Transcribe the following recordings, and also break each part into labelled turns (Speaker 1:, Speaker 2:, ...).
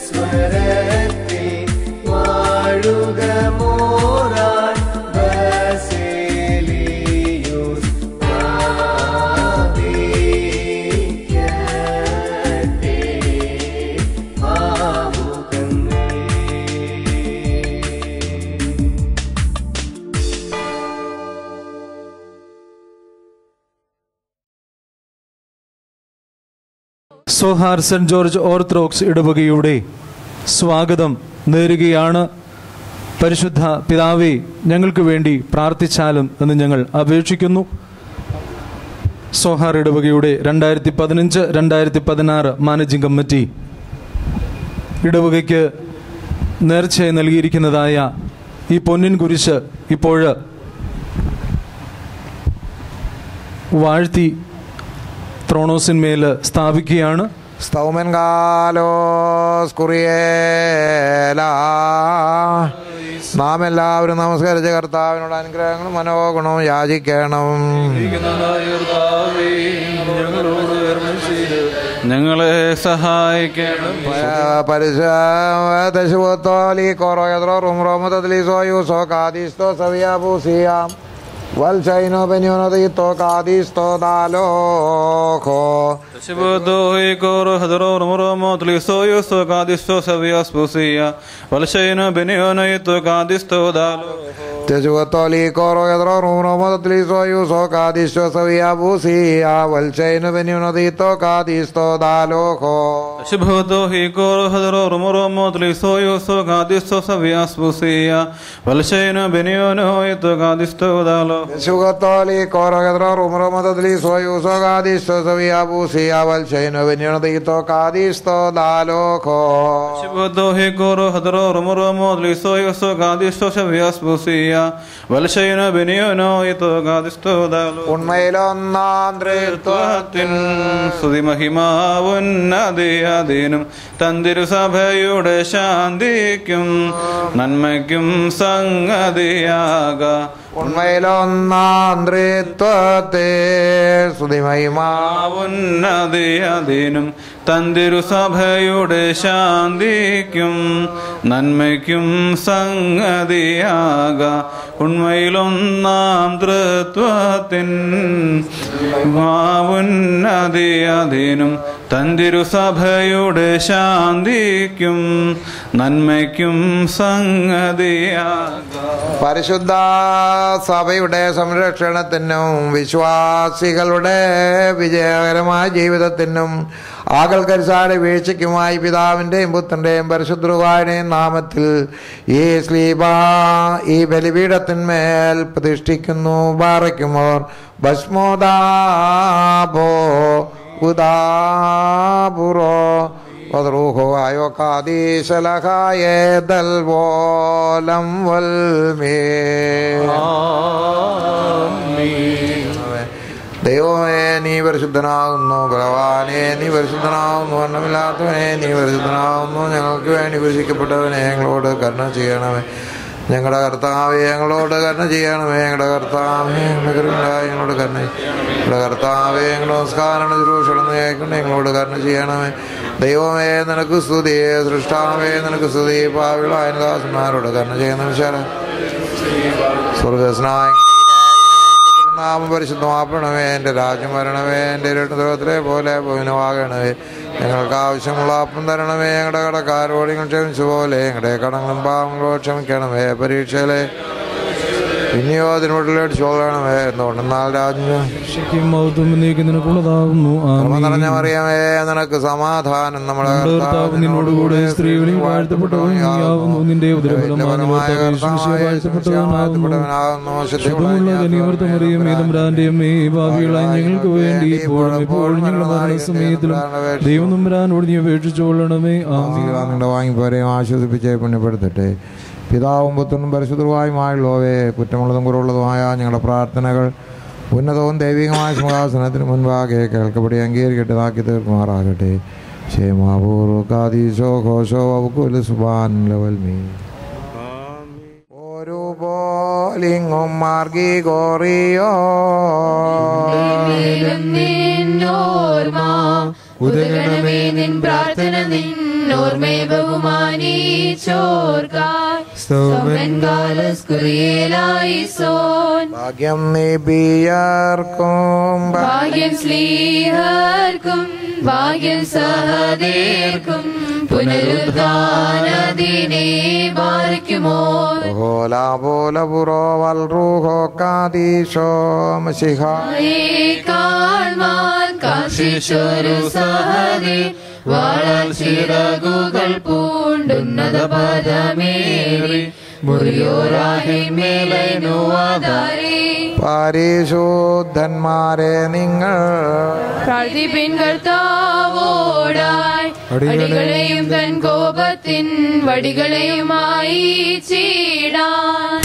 Speaker 1: സ്വരത്തിൽ വാഴുക Moran Baselios പ്രാപിക്കട്ടെ ആമുഖങ്ങൾ.
Speaker 2: Zohar saint George orthodox ഇടവകയുടെ സ്വാഗതം നേരുകയാണ്. പരിശുദ്ധ പിതാവേ, ഞങ്ങൾക്ക് വേണ്ടി പ്രാർത്ഥിച്ചാലും എന്ന് ഞങ്ങൾ അപേക്ഷിക്കുന്നു. സോഹാർ ഇടവകയുടെ 2015-2016 മാനേജിംഗ് കമ്മിറ്റി ഇടവകയ്ക്ക് നേർച്ചയായി നൽകിയിരിക്കുന്നതായ ഈ പൊന്നിൻ കുരിശ് ഇപ്പോൾ വാഴ്ത്തി ത്രോണോസിന്മേൽ സ്ഥാപിക്കുകയാണ്.
Speaker 3: സ്തൗമൻ കാലോസ് കുറിയേല. നാം എല്ലാവരും നമസ്കരിച്ച കർത്താവിനോട് അനുഗ്രഹങ്ങളും മനോഗുണവും യാചിക്കണം.
Speaker 4: ഞങ്ങളെ സഹായിക്കണം.
Speaker 3: പരിശുദ്ധോലി കോറോയദ്രോ റുംറോമതലിസോ യൂസോ കാദിസ്തോ സവിയാബൂസിയാം വൽശൈനോ ബെനിയോനോ കാദിസ്തോ ദാലോഖോ
Speaker 4: Shibudohi koro hadro rumoro motli soyo so kadisto savias pusia valshayno beniono ito kadisto dalo
Speaker 3: Teshuatoli koro yadro rumotli soyo so kadisto savia pusia valshayno beniono ito kadisto daloho
Speaker 4: Shibudohi koro hadro rumoro motli soyo so kadisto savias pusia valshayno beniono ito kadisto dalo
Speaker 3: Teshuatoli koro yadro rumotli soyo so kadisto savia pusia Valshayno beniono ito kadisto daloho
Speaker 4: Shibudohi koro hadro rumoro motli soyo so kadisto savias pusia valshayno beniono ito kadisto dalo
Speaker 3: ഉണ്മയിലൊന്നാന്തൃത്വത്തിൻ
Speaker 4: സ്തുതിമഹിമാവുന്നതിനും തന്തിരുസഭയുടെ ശാന്തിക്കും നന്മയ്ക്കും സംഗതിയാക
Speaker 3: ഉണ്മയിലൊന്നാന്തൃത്വത്തെ
Speaker 4: സ്തുതിമഹിമാവുന്നതിനും തന്തിരുസഭയുടെ ശാന്തിക്കും നന്മയ്ക്കും സംഗതിയാക ഉണ്മയിലൊന്നാം തൃത്വത്തിൻ മാവുന്നതിനും തന്തിരുസഭയുടെ ശാന്തിക്കും നന്മയ്ക്കും സംഗതിയാക
Speaker 3: പരിശുദ്ധ സഭയുടെ സംരക്ഷണത്തിനും വിശ്വാസികളുടെ വിജയകരമായ ജീവിതത്തിനും ആകൽക്കരിച്ചാടെ വീഴ്ചയ്ക്കുമായി പിതാവിൻ്റെയും പുത്രൻ്റെയും പരിശുദ്ധരുവായുടെയും നാമത്തിൽ ഈ സ്ലീബ ഈ ബലിപീഠത്തിന്മേൽ പ്രതിഷ്ഠിക്കുന്നു. ബാറയ്ക്കുമോർ ഭസ്മോദാബോ ഉദാബുറോ വദ്റൂഹോ അയോകാദീശലഹായേ ദൽവോലം വൽമേ. ദൈവമേ നീ പരിശുദ്ധനാകുന്നു, ഭഗവാനെ നീ പരിശുദ്ധനാകുന്നു, വർണ്ണമില്ലാത്തവനെ നീ പരിശുദ്ധനാകുന്നു. ഞങ്ങൾക്ക് വേണ്ടി കുരിശിക്കപ്പെട്ടവനെ ഞങ്ങളോട് കരുണ ചെയ്യണമേ. ഞങ്ങളുടെ കർത്താവേ ഞങ്ങളോട് കരുണ ചെയ്യണമേ. ഞങ്ങളുടെ കർത്താവേ ഞങ്ങളോട് കരുണ. ഞങ്ങളുടെ കർത്താവേ ഞങ്ങളുടെ നമസ്കാരം ശുശ്രൂഷണം കേൾക്കൊണ്ട് ഞങ്ങളോട് കരുണ ചെയ്യണമേ. ദൈവമേ നിനക്ക് സ്തുതി, സൃഷ്ടാവേ നിനക്ക് സ്തുതി. പാവികളായ ദാസന്മാരോട് കരുണ ചെയ്യുന്ന വിശാല സ്വർഗസ്നായ നാമം പരിശുദ്ധമാക്കണമേ. എൻ്റെ രാജ്യം വരണമേ. എൻ്റെ ഇരുട്ടത്തിലെ പോലെ ഭൂമിനമാകണമേ. ഞങ്ങൾക്ക് ആവശ്യമുള്ള അപ്പം തരണമേ. ഞങ്ങളുടെ കടക്കാരോട് നിങ്ങൾ ക്ഷമിച്ച പോലെ ഞങ്ങളുടെ കടങ്ങളും പാവങ്ങളോട് ക്ഷമിക്കണമേ. പരീക്ഷയിലെ പിന്നെയോ അതിനോട്ടിലേടിച്ചു പോകണമേ. എന്തുകൊണ്ടെന്നാൽ രാജ്യം നിറഞ്ഞ മറിയമേ നിനക്ക് സമാധാനം. നമ്മുടെ
Speaker 2: നിന്നോടുകൂടെ സ്ത്രീകളിൽ വാഴ്ത്തപ്പെട്ടവനാകുന്നു. നിന്റെ ഉദരഫലമായ ഞങ്ങൾക്ക് വേണ്ടി എപ്പോഴും ഞങ്ങളുടെ സമയത്തിലും ദൈവം നമ്പരാനോട് നീ അപേക്ഷിച്ചുകൊള്ളണമേ.
Speaker 3: വാങ്ങിപ്പോരെയും ആശ്വസിപ്പിച്ചേ പുണ്യപ്പെടുത്തട്ടെ. പിതാവും പുത്രനും പരിശുദ്ധവുമായുള്ളവേ, കുറ്റമുള്ളതും കുറവുള്ളതുമായ ഞങ്ങളുടെ പ്രാർത്ഥനകൾ ഉന്നതവും ദൈവികമായ സിംഹാസനത്തിന് മുൻപാകെ കേൾക്കപ്പെടി അംഗീകരിക്കട്ടതാക്കി തീർക്കുമാറാകട്ടെ. ക്ഷേമാപൂർവ്വകാദീശോ ഘോഷോ അവക്കുല സുബാൻ ലവൽമീ. ഒരു പോലിങ്ങും മാർഗി ഗോറിയോ
Speaker 5: ഉദകണമേ നിൻ പ്രാർത്ഥന നിൻ ഓർമ്മയെ ബഹുമാനിച്ചോർക്കായി സോമൻ കാലസ്കുറിയേലായിസോൻ.
Speaker 3: ഭാഗ്യം നബിയർക്കും
Speaker 5: ഭാഗ്യം സ്ലീഹർക്കും ഭാഗ്യം സഹദേർക്കും പുനരുദ്ധാനദിനെ ബാരിക്കുമോ. കാൽമാൻ കാശിച്ചൊരു സഹദേ വാളാൽ ചിറകുകൾ പൂണ്ടുന്നത പദമേറി
Speaker 3: പരിശുദ്ധന്മാരെ നിങ്ങൾ
Speaker 5: പ്രാർത്ഥിപ്പിൻ കർത്താവോടായി അടികളെയും തൻ കോപത്തിൻ വടികളെയുമായി ചീടാൻ.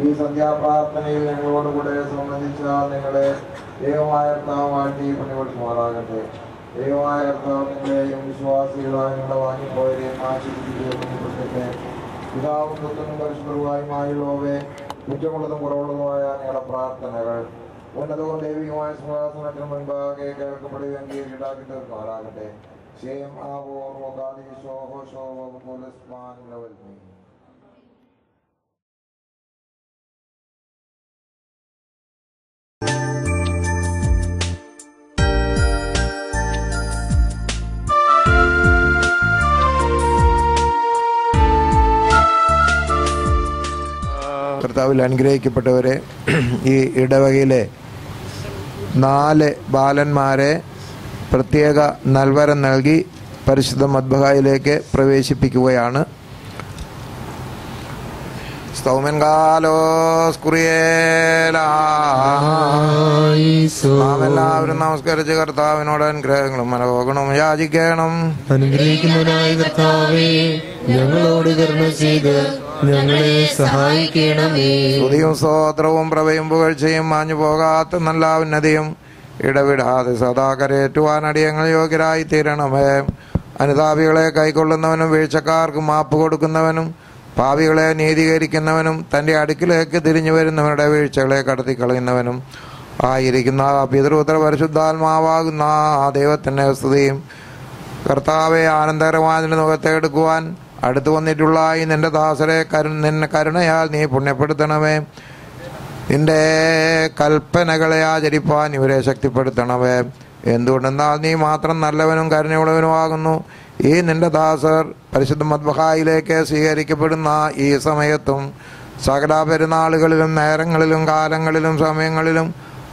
Speaker 3: ഈ സന്ധ്യാപ്രാർത്ഥനയിൽ ഞങ്ങളോടുകൂടെ സംബന്ധിച്ച നിങ്ങളെ ദൈവമായ കർത്താവ് വാഴ്ത്തി പുണ്യപ്പെടുത്തുമാറാകട്ടെ. ദൈവമായ കർത്താവ് നിങ്ങളെയും വിശ്വാസികളായി നിങ്ങളെ വാങ്ങിപ്പോയരെയും ആശീർവദിക്കുകയും പുണ്യപ്പെടുത്തട്ടെ. പിതാവും പുത്രനും പരിശുദ്ധവുമായുള്ളവേ, കുറ്റമുള്ളതും കുറവുള്ളതുമായ നിങ്ങളുടെ പ്രാർത്ഥനകൾ ഉന്നതവും ദൈവികമായ സിംഹാസനത്തിന് മുൻപാകെ കേൾക്കപ്പെടുകയും അംഗീകരിച്ചിട്ടാക്കി തീർക്കുമാറാകട്ടെ. ശേം ആവോർവകാദിശോഹോശോഭുലസ്മാൻ കർത്താവിൽ അനുഗ്രഹിക്കപ്പെട്ടവരെ, ഈ ഇടവകയിലെ 4 ബാലന്മാരെ പ്രത്യേക നൽവരം നൽകി പരിശുദ്ധ മദ്ബഹായിലേക്ക് പ്രവേശിപ്പിക്കുകയാണ്. എല്ലാവരും നമസ്കരിച്ച് കർത്താവിനോട് അനുഗ്രഹങ്ങളും മനോഗുണവും യാചിക്കണം.
Speaker 1: അനുഗ്രഹിക്കുന്നവനായ കർത്താവേ, ഞങ്ങളോട് കരുണ ചെയ്ത് ഞങ്ങളെ സഹായിക്കണമേ.
Speaker 3: സ്തുതിയും സ്തോത്രവും പ്രഭയും പുകഴ്ചയും മാഞ്ഞു പോകാത്ത നല്ല ഉന്നതിയും ഇടവിടാതെ സദാ കരയേറ്റുവാൻ അടിയങ്ങൾ യോഗ്യരായി തീരണമേ. അനുതാപികളെ കൈക്കൊള്ളുന്നവനും വീഴ്ചക്കാർക്ക് മാപ്പ് കൊടുക്കുന്നവനും പാപികളെ നീതീകരിക്കുന്നവനും തൻ്റെ അടുക്കിലേക്ക് തിരിഞ്ഞു വരുന്നവരുടെ വീഴ്ചകളെ കടത്തിക്കളയുന്നവനും ആയിരിക്കുന്ന പിതൃപുത്ര പരിശുദ്ധാത്മാവാകുന്ന ദൈവത്തിൻ്റെ സ്തുതിയും. കർത്താവെ, ആനന്ദകരമായ മുഖത്തെ എടുക്കുവാൻ അടുത്തു വന്നിട്ടുള്ള ഈ നിന്റെ ദാസരെ നിന്നെ കരുണയാൽ നീ പുണ്യപ്പെടുത്തണമേ. നിന്റെ കൽപ്പനകളെ ആചരിപ്പാൻ ഇവരെ ശക്തിപ്പെടുത്തണമേ. എന്തുകൊണ്ടെന്നാൽ നീ മാത്രം നല്ലവനും കരുണയുള്ളവനുമാകുന്നു. ഈ നിന്റെ ദാസർ പരിശുദ്ധ മദ്ബഹായിലേക്ക് സ്വീകരിക്കപ്പെടുന്ന ഈ സമയത്തും സകല പെരുന്നാളുകളിലും നേരങ്ങളിലും കാലങ്ങളിലും സമയങ്ങളിലും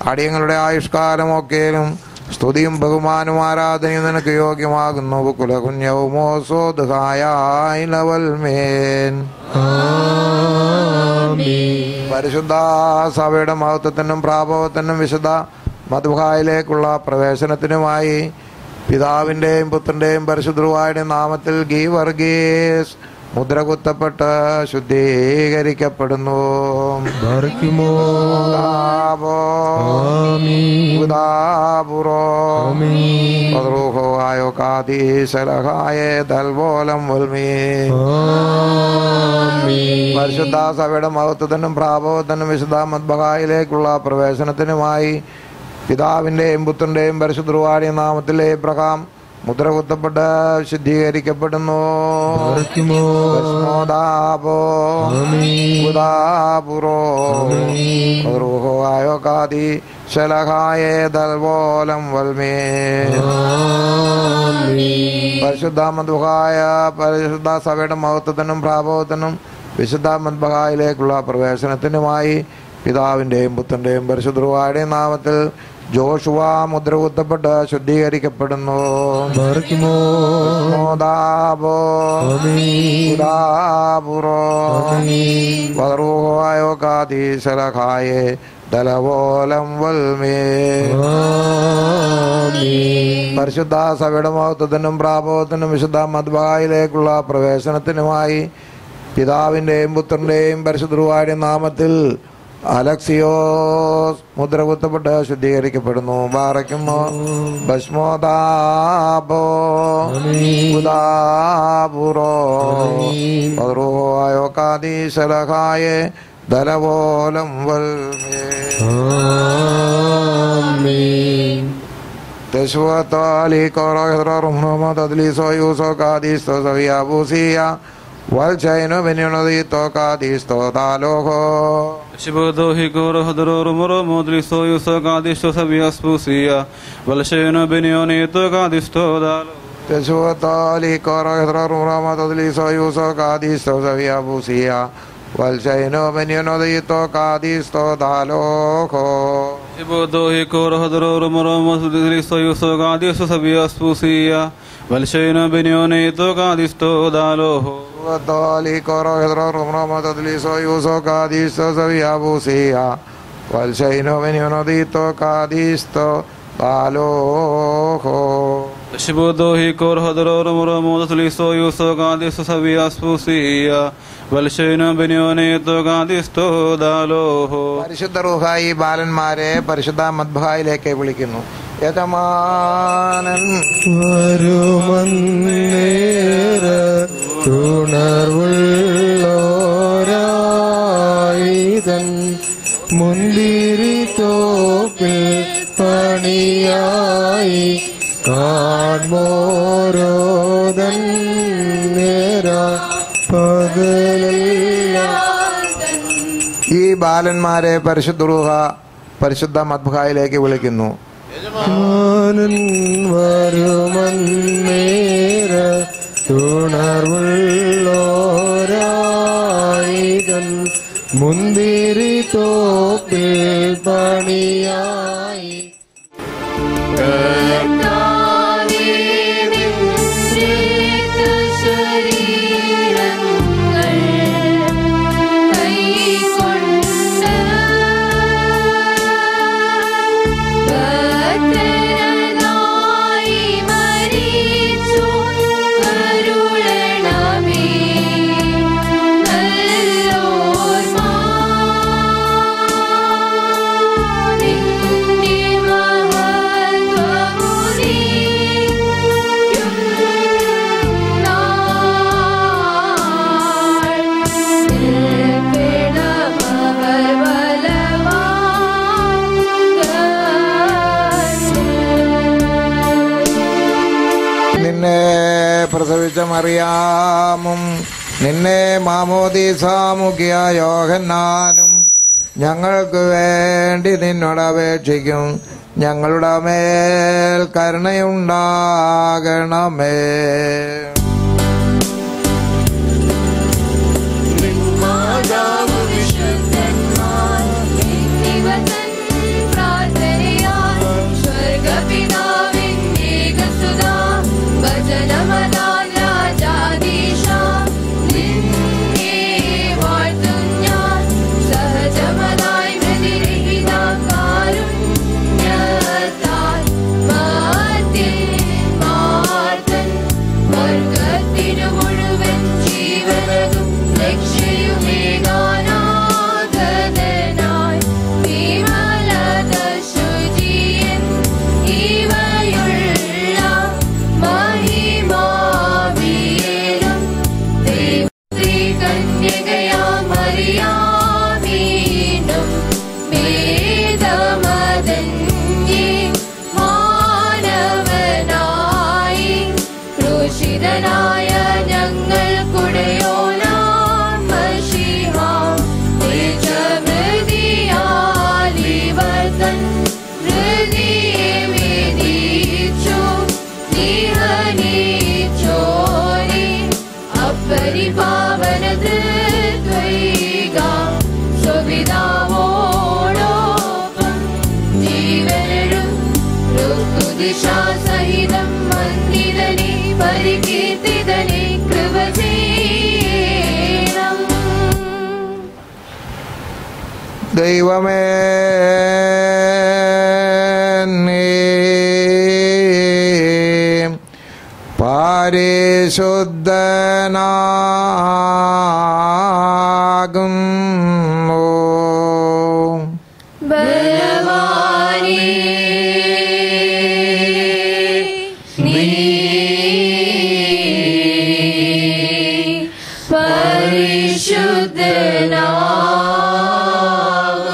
Speaker 3: അടിയങ്ങളുടെ ആയുഷ്കാലമൊക്കെയിലും സ്തുതിയും ബഹുമാനവും ആരാധനയും നിനക്ക് യോഗ്യമാകുന്നു. പരിശുദ്ധ സഭയുടെ മഹത്വത്തിനും പ്രാഭവത്തിനും വിശുദ്ധ മദ്ബഹായിലേക്കുള്ള പ്രവേശനത്തിനുമായി പിതാവിൻ്റെയും പുത്രൻ്റെയും പരിശുദ്ധരുടെ നാമത്തിൽ ഗീവർഗീസ് മുദ്ര കുത്തപ്പെട്ട് ശുദ്ധീകരിക്കപ്പെടുന്നു. പരിശുദ്ധ സഭയുടെ മഹത്വത്തിനും പ്രാഭവത്തിനും വിശുദ്ധ മദ്ബഹായിലേക്കുള്ള പ്രവേശനത്തിനുമായി പിതാവിൻ്റെയും പുത്രൻ്റെയും പരിശുദ്ധരുടെ നാമത്തിൽ എബ്രഹാം മുദ്ര കുത്തപ്പെട്ട് ശുദ്ധീകരിക്കപ്പെടുന്നു. പരിശുദ്ധ മദ്ബഹായ പരിശുദ്ധ സഭയുടെ മഹത്വത്തിനും പ്രാഭവത്തിനും വിശുദ്ധ മദ്ബഹായിലേക്കുള്ള പ്രവേശനത്തിനുമായി പിതാവിൻ്റെയും പുത്രൻ്റെയും പരിശുദ്ധരുടെ നാമത്തിൽ ജോഷുവ മുദ്ര കുത്തപ്പെട്ട് ശുദ്ധീകരിക്കപ്പെടുന്നു. പരിശുദ്ധ സഭയുടെ മഹത്വത്തിനും പ്രാഭവത്തിനും വിശുദ്ധ മദ്ബഹായിലേക്കുള്ള പ്രവേശനത്തിനുമായി പിതാവിൻ്റെയും പുത്രൻ്റെയും പരിശുദ്ധരുടെ നാമത്തിൽ അലക്സിയോസ് മുദ്ര കുത്തപ്പെട്ട് ശുദ്ധീകരിക്കപ്പെടുന്നു. ബാറയ്ക്കുമോ ഭസ്മോദാബോ ഉദാബുറോ പദ്രോയോകാദീശലഹായേ ദലവോലം വൽമേ തെശുവത്താലി കോറോഹദ്രോറുംഹമദദ്ലീസോ യൂസോ കാദീസ്തോ സവിയാബൂസിയ വൽചൈനോ ബെന്യുനദീതോ കാദീസ്തോ താലോഹോ
Speaker 4: Shibodohi Goro Hadoro Moro Modriso Yuso Gadisto Sabias Pusia Valsheno Benioni to Gadisto Dalo
Speaker 3: Tesuatali Korohedromramatadliso Yuso Gadisto Saviabusia Valsheno Benionodito Gadisto Dalo
Speaker 4: Shibodohi Goro Hadoro Moro Modriso Yuso Gadisto Sabias Pusia Valsheno Benioni to Gadisto Dalo
Speaker 3: Dali Korohedromramatadliso Yuso Gadisto Saviabusia Valsheno Benionodito Gadisto Dalo
Speaker 4: Shibodohi Korohedro Moro Modriso Yuso Gadisto Sabias Pusia Valsheno Benioni to Gadisto Dalo
Speaker 3: പരിശുദ്ധ റൂഹായി ബാലന്മാരെ പരിശുദ്ധ മദ്ബഹായിലേക്ക് വിളിക്കുന്നു. യജമാനൻ
Speaker 1: വരുമന്നേരുണർവുള്ളോരായിതൻ മുന്തിരി തോപ്പിൽ പണിയായി കാൺമോരോദൻ നേര പകലെല്ലാം.
Speaker 3: ഈ ബാലന്മാരെ പരിശുദ്ധ റൂഹ പരിശുദ്ധ മദ്ബഹായിലേക്ക് വിളിക്കുന്നു.
Speaker 1: വരുമന്നേര ഉണർവുള്ളോരായിതൻ മുന്തിരി
Speaker 3: നിന്നെ പ്രസവിച്ച മറിയാമും നിന്നെ മാമോദീസ മുഖിയ യോഹന്നാനും ഞങ്ങൾക്ക് വേണ്ടി നിന്നോട് അപേക്ഷിക്കും. ഞങ്ങളുടെ മേൽ കരുണയുണ്ടാകണമേ. ദൈവമേ, നീ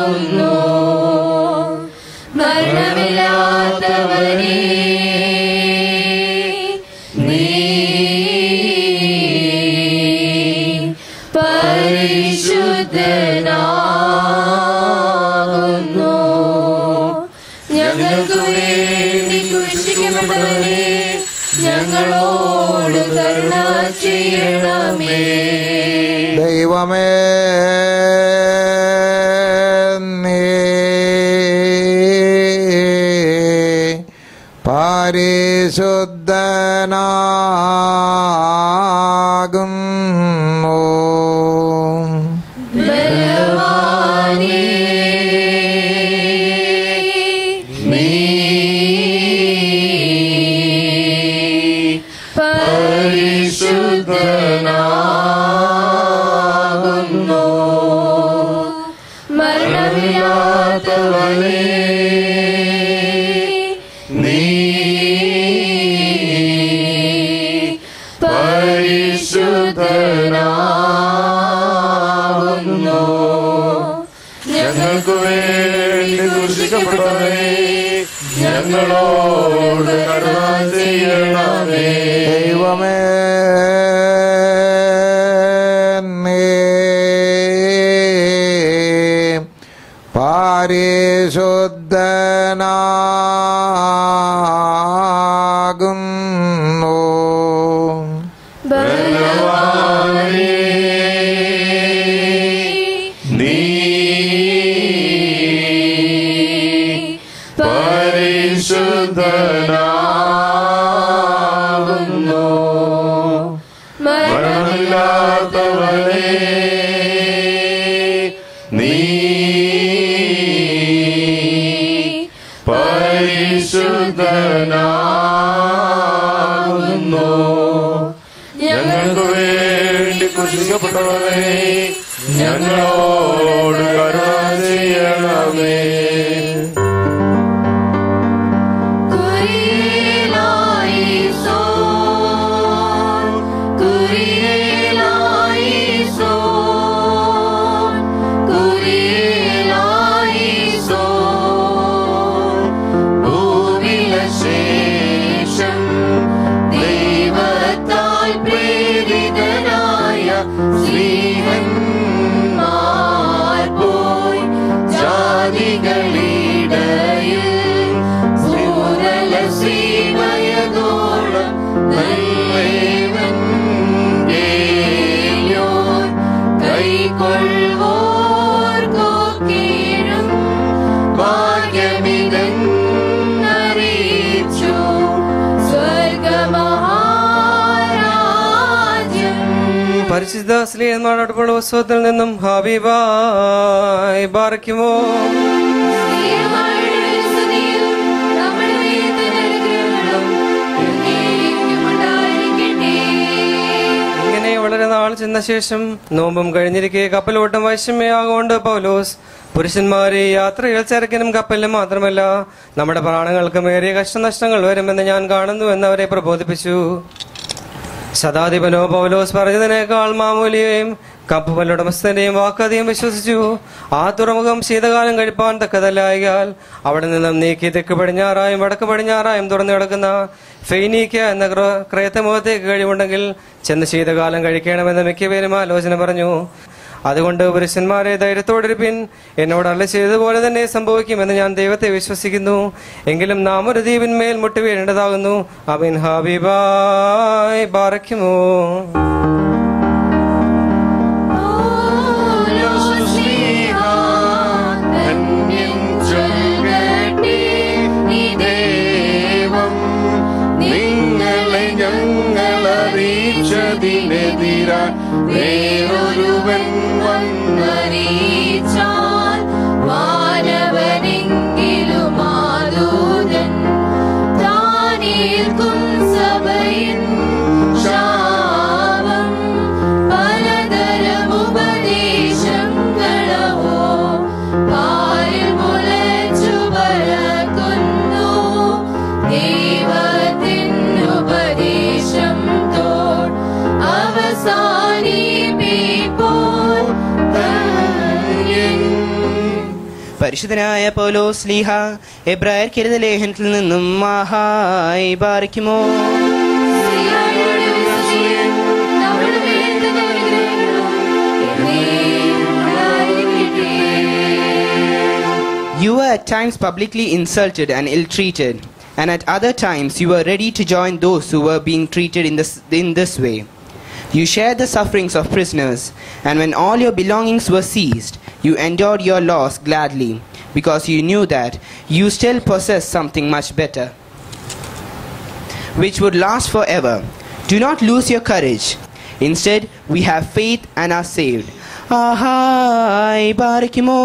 Speaker 3: പരിശുദ്ധനാകുന്നു.
Speaker 5: ഞങ്ങളോട് കരുണ ചെയ്യണമേ.
Speaker 3: ദൈവമേ, നീ പരിശുദ്ധനാകുന്നു.
Speaker 1: ഞങ്ങൾക്ക് വേണ്ടി ക്രൂശിക്കപ്പെട്ടവനേ, ഞങ്ങളോട് കരുണ ചെയ്യണമേ.
Speaker 3: ദൈവമേ, നീ പരിശുദ്ധനാകുന്നു.
Speaker 1: നീ പരിശുദ്ധനാകുന്നു. മരണമില്ലാത്തവനേ, നീ പരിശുദ്ധനാകുന്നു. ഞങ്ങൾക്ക് വേണ്ടി ക്രൂശിക്കപ്പെട്ടവനേ, ഞങ്ങളോട് കരുണ ചെയ്യണമേ.
Speaker 5: ശേഷം
Speaker 6: പരിശുദ്ധ സ്ലീഹന്മാരോടൊപ്പമുള്ള ഉത്സവത്തിൽ നിന്നും ഹബീബായി ബാറയ്ക്കുമോ. ഇങ്ങനെ വളരെ നാൾ ചെന്ന ശേഷം നോമ്പും കഴിഞ്ഞിരിക്കെ കപ്പലോട്ടം വൈഷമ്യമാകൊണ്ട് പൗലോസ് പുരുഷന്മാരെ യാത്രയിൽ ചരക്കിനും കപ്പലിനും മാത്രമല്ല നമ്മുടെ പ്രാണങ്ങൾക്കും ഏറിയ കഷ്ടനഷ്ടങ്ങൾ വരുമെന്ന് ഞാൻ കാണുന്നുവെന്ന് അവരെ പ്രബോധിപ്പിച്ചു. ശതാധിപനോ പൗലോസ് പറഞ്ഞതിനേക്കാൾ മാമൂലിയെയും കപ്പലുടമസ്ഥന്റെയും വാക്കധികം വിശ്വസിച്ചു. ആ തുറമുഖം ശീതകാലം കഴിപ്പാൻ തക്കതല്ലായാൽ അവിടെ നിന്നും നീക്കി തെക്ക് പടിഞ്ഞാറായും വടക്ക് പടിഞ്ഞാറായും തുറന്നു കിടക്കുന്ന ഫെയ്നീക്ക എന്ന ക്രേത്തമുഖത്തേക്ക് കഴിവുണ്ടെങ്കിൽ ചെന്ന് ശീതകാലം കഴിക്കണമെന്ന് മിക്കപേരും ആലോചന പറഞ്ഞു. അതുകൊണ്ട് പുരുഷന്മാരെ ധൈര്യത്തോടിരിപ്പിൻ, എന്നോട് അരുളി ചെയ്തതുപോലെ തന്നെ സംഭവിക്കുമെന്ന് ഞാൻ ദൈവത്തെ വിശ്വസിക്കുന്നു. എങ്കിലും നാം ഒരു ദ്വീപിന്മേൽ മുട്ടുവീഴേണ്ടതാകുന്നു. അമിൻ. ഹബീബായി ബാറയ്ക്കുമോ.
Speaker 1: വേറൊരുവൻ വന്നറിയിച്ചാൽ വാനവനെങ്കിലും ആദൂതൻ താനേൽക്കും സഭയിൻ ശാപം. പലതരം ഉപദേശങ്ങളോ പാരിൽ മുളച്ചു പരക്കുന്നു. ദൈവത്തിൻ ഉപദേശം
Speaker 7: പരിശുദ്ധനായ പൗലോസ് ശ്ലീഹ എബ്രായർക്ക് എഴുതിയ ലേഖനത്തിൽ നിന്നും മഹായി ബാറയ്ക്കുമോ. You were at times publicly insulted and ill-treated, and at other times you were ready to join those who were being treated in this way. You shared the sufferings of prisoners, and when all your belongings were seized, you endured your loss gladly, because you knew that you still possessed something much better, which would last forever. Do not lose your courage. Instead, we have faith and are saved. Ahai barakimo.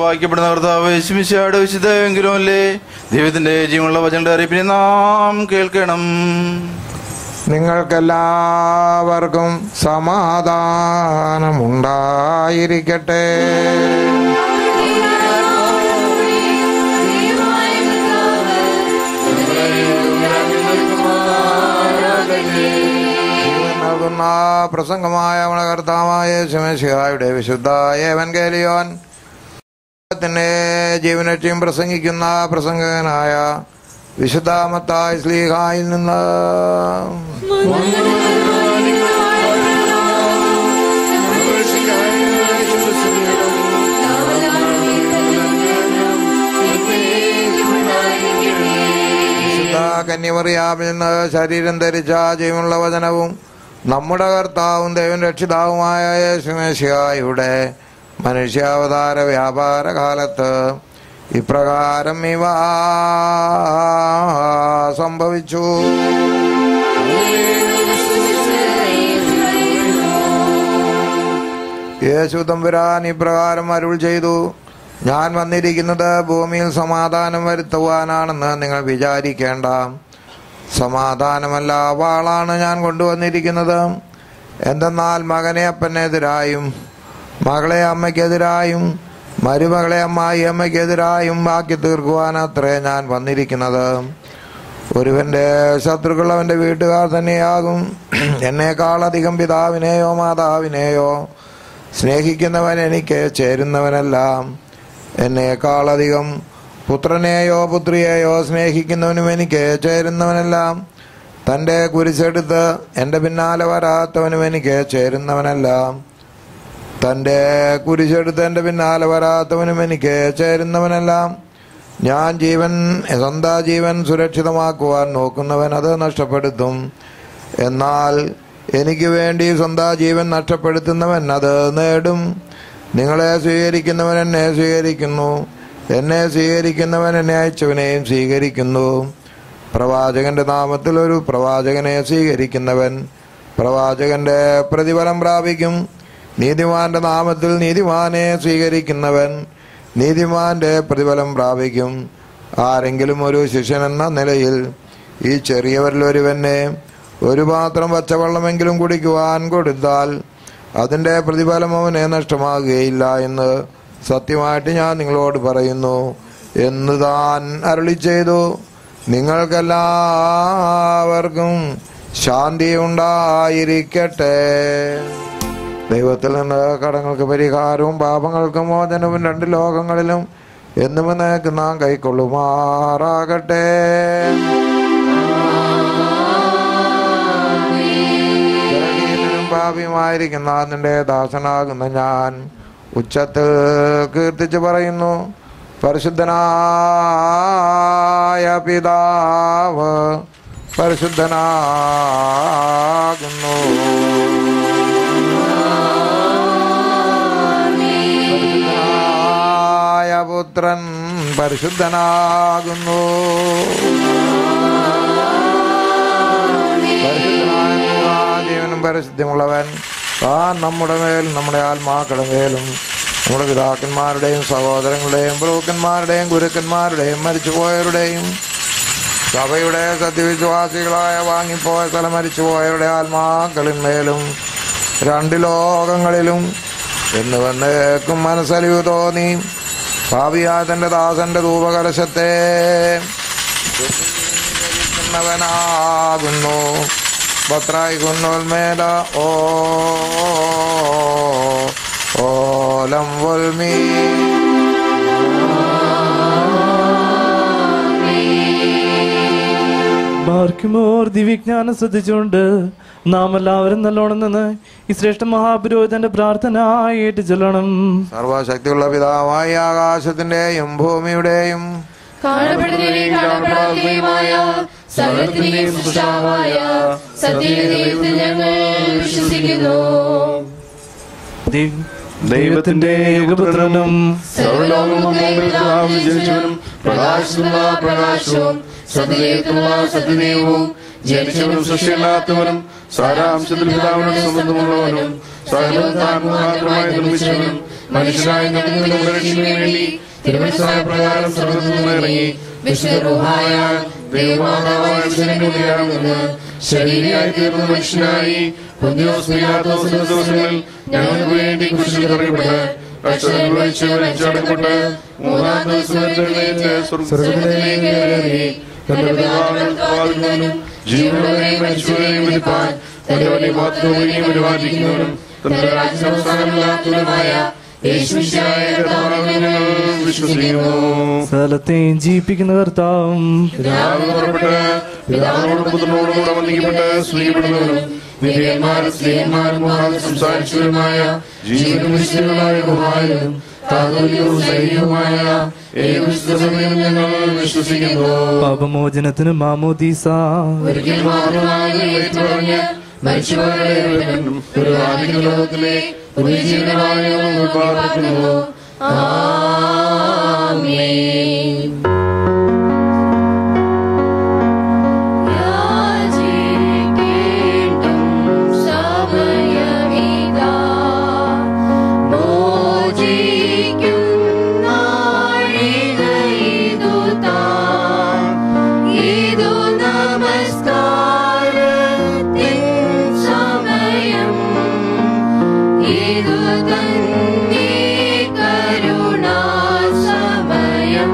Speaker 4: വായിക്കപ്പെടുന്ന കർത്താവ് യേശുമിശിഹായുടെ വിശുദ്ധമെങ്കിലും അല്ലേ ദൈവത്തിന്റെ ജീവനുള്ള വചനങ്ങളുടെ അറിയിപ്പിനെ നാം കേൾക്കണം.
Speaker 3: നിങ്ങൾക്കെല്ലാവർക്കും സമാധാനമുണ്ടായിരിക്കട്ടെ. നൽകുന്ന പ്രസംഗമായ നമ്മുടെ കർത്താവായ യേശുമിശിഹായുടെ വിശുദ്ധ എവൻഗേലിയോൻ ത്തിന്റെ ജീവനറ്റയും പ്രസംഗിക്കുന്ന പ്രസംഗകനായ വിശുദ്ധ മത്തായി ശ്ലീഹായിൽ നിന്ന്. വിശുദ്ധ കന്യമറിയാമിൽ നിന്ന് ശരീരം ധരിച്ച ജീവനുള്ള വചനവും നമ്മുടെ കർത്താവും ദൈവം രക്ഷിതാവുമായ യേശുമിശിഹായുടെ മനുഷ്യാവതാര വ്യാപാര കാലത്ത് ഇപ്രകാരം ഇവ സംഭവിച്ചു. യേശു തമ്പുരാൻ ഇപ്രകാരം അരുൾ ചെയ്തു: ഞാൻ വന്നിരിക്കുന്നത് ഭൂമിയിൽ സമാധാനം വരുത്തുവാനാണെന്ന് നിങ്ങൾ വിചാരിക്കേണ്ട. സമാധാനമല്ല, വാളാണ് ഞാൻ കൊണ്ടുവന്നിരിക്കുന്നത്. എന്തെന്നാൽ മകനെ അപ്പനെതിരായും മകളെ അമ്മയ്ക്കെതിരായും മരുമകളെ അമ്മായി അമ്മയ്ക്കെതിരായും ആക്കി തീർക്കുവാനത്രേ ഞാൻ വന്നിരിക്കുന്നത്. ഒരുവന്റെ ശത്രുക്കൾ അവന്റെ വീട്ടുകാർ തന്നെയാകും. എന്നേക്കാളധികം പിതാവിനെയോ മാതാവിനെയോ സ്നേഹിക്കുന്നവൻ എനിക്ക് ചേരുന്നവനെല്ലാം. എന്നേക്കാളധികം പുത്രനെയോ പുത്രിയെയോ സ്നേഹിക്കുന്നവനും എനിക്ക് ചേരുന്നവനെല്ലാം. തൻ്റെ കുരിശെടുത്ത് എൻ്റെ പിന്നാലെ വരാത്തവനും എനിക്ക് ചേരുന്നവനെല്ലാം. തൻ്റെ കുരിശെടുത്ത് എൻ്റെ പിന്നാലെ വരാത്തവനും എനിക്ക് ചേരുന്നവനെല്ലാം. ഞാൻ സ്വന്തം ജീവൻ സുരക്ഷിതമാക്കുവാൻ നോക്കുന്നവൻ അത് നഷ്ടപ്പെടുത്തും. എന്നാൽ എനിക്ക് വേണ്ടി സ്വന്തം ജീവൻ നഷ്ടപ്പെടുത്തുന്നവൻ അത് നേടും. നിങ്ങളെ സ്വീകരിക്കുന്നവൻ എന്നെ സ്വീകരിക്കുന്നു, എന്നെ സ്വീകരിക്കുന്നവൻ എന്നെ അയച്ചവനെയും സ്വീകരിക്കുന്നു. പ്രവാചകന്റെ നാമത്തിൽ ഒരു പ്രവാചകനെ സ്വീകരിക്കുന്നവൻ പ്രവാചകന്റെ പ്രതിഫലം പ്രാപിക്കും. നീതിമാന്റെ നാമത്തിൽ നീതിമാനെ സ്വീകരിക്കുന്നവൻ നീതിമാന്റെ പ്രതിഫലം പ്രാപിക്കും. ആരെങ്കിലും ഒരു ശിഷ്യനെന്ന നിലയിൽ ഈ ചെറിയവരിൽ ഒരുവനെ ഒരു പാത്രം പച്ചവെള്ളമെങ്കിലും കുടിക്കുവാൻ കൊടുത്താൽ അതിൻ്റെ പ്രതിഫലം അവനെ നഷ്ടമാകുകയില്ല എന്ന് സത്യമായിട്ട് ഞാൻ നിങ്ങളോട് പറയുന്നു എന്ന് താൻ അരുളി ചെയ്തു. നിങ്ങൾക്കെല്ലാവർക്കും ശാന്തി ഉണ്ടായിരിക്കട്ടെ. ദൈവത്തിൽ നിന്ന് കടങ്ങൾക്ക് പരിഹാരവും പാപങ്ങൾക്ക് മോചനവും രണ്ട് ലോകങ്ങളിലും എന്നും എന്നേക്ക് നാം കൈക്കൊള്ളുമാറാകട്ടെ. പാപിയുമായിരിക്കുന്ന നിന്റെ ദാസനാകുന്ന ഞാൻ ഉച്ചത്തിൽ കീർത്തിച്ച് പറയുന്നു, പരിശുദ്ധനായ പിതാവ് പരിശുദ്ധനാകുന്നു. പരിശുദ്ധനായ പുത്രൻ പരിശുദ്ധനാകുന്നു. ജീവനും പരിശുദ്ധിയുള്ളവൻ താൻ നമ്മുടെ മേലും നമ്മുടെ ആത്മാക്കളുടെ മേലും നമ്മുടെ പിതാക്കന്മാരുടെയും സഹോദരങ്ങളുടെയും പ്രഭുക്കന്മാരുടെയും ഗുരുക്കന്മാരുടെയും മരിച്ചുപോയവരുടെയും സഭയുടെ സത്യവിശ്വാസികളായ വാങ്ങിപ്പോയ സ്ഥലം മരിച്ചുപോയവരുടെ ആത്മാക്കളിന്മേലും രണ്ട് ലോകങ്ങളിലും എന്ന് വന്നേക്കും മനസ്സലിവ് തോന്നി ഭാവിയായ തന്റെ ദാസന്റെ ധൂപകലശത്തെ ാകുന്നു. ബത്രായിക്കുന്നോൽമേല ഓലം വൽമീ.
Speaker 2: ബാർക്കുമോർ ദിവ്യജ്ഞാനം ശ്രദ്ധിച്ചുകൊണ്ട് നാം എല്ലാവരും നല്ലോണം നിന്ന് ഈ ശ്രേഷ്ഠ മഹാപുരോഹിതന്റെ പ്രാർത്ഥന ഏറ്റു ചൊല്ലണം.
Speaker 3: സർവശക്തിയുള്ള പിതാവായ ആകാശത്തിന്റെയും ഭൂമിയുടെയും
Speaker 2: ദൈവത്തിന്റെ ഏകപുത്രനും
Speaker 1: ജനിച്ചവനും പ്രകാശമുള്ള പ്രകാശവും സത്യദൈവത്തിലുള്ള സത്യദൈവവും ജനിച്ചവനും സൃഷ്ടിയില്ലാത്തവനും സാരാംശത്തിൽ പിതാവിനോട് സംബന്ധമുള്ളവനും മാത്രമായി നിർമ്മിച്ചവനും മനുഷ്യനായ നമ്മുടെ രക്ഷയ്ക്ക് വേണ്ടി തിരുമനസ്സായ പ്രകാരം സ്വർഗ്ഗത്തിൽ നിന്ന് ഇറങ്ങി വിശുദ്ധ റൂഹായ ദൈവമാതാവായ ജനങ്ങളിലാകുന്ന ശരീരയായി തീർന്ന മനുഷ്യനായി പൊന്തിയോസ് പീലാത്തോസിന്റെ ദിവസങ്ങളിൽ ഞങ്ങൾക്ക് വേണ്ടി കുരിശിൽ തറയപ്പെട്ട് അടക്കപ്പെട്ട് മൂന്നാം ദിവസം സ്വർഗ്ഗത്തിലേക്ക് കയറി തന്റെ പിതാവിനും ജീവനുള്ളവരെയും മരിച്ചവരെയും വിധിപ്പാൻ തന്റെ വലിയ പാത്രവും പരിപാലിക്കുന്നവനും തന്റെ രാജ്യസംസ്ഥാനമില്ലാത്തവനുമായ
Speaker 2: സ്ഥലത്തെയും ജീവിപ്പിക്കുന്ന കർത്താവും
Speaker 1: പിതാവിനോടും പുത്രനോടും കൂടെ വന്ദിക്കപ്പെട്ട് സ്നേഹിക്കപ്പെടുന്നവരും നിത്യന്മാരും സ്നേഹന്മാരും സംസാരിച്ചവരുമായ ജീവനുമായ ഗുഹായും സൈന്യവുമായ ഞങ്ങൾ വിശ്വസിക്കുന്നു.
Speaker 2: പാപമോചനത്തിന് മാമോദീസ
Speaker 1: ഒരിക്കൽ മാത്രമായി മരിച്ചുപോയവരുടെ ഒരു ആത്മിക ലോകത്തിലെ പുതിയ ജീവനായ പ്രാർത്ഥിക്കുന്നു. ആമേൻ.
Speaker 5: കരുണാ സമയം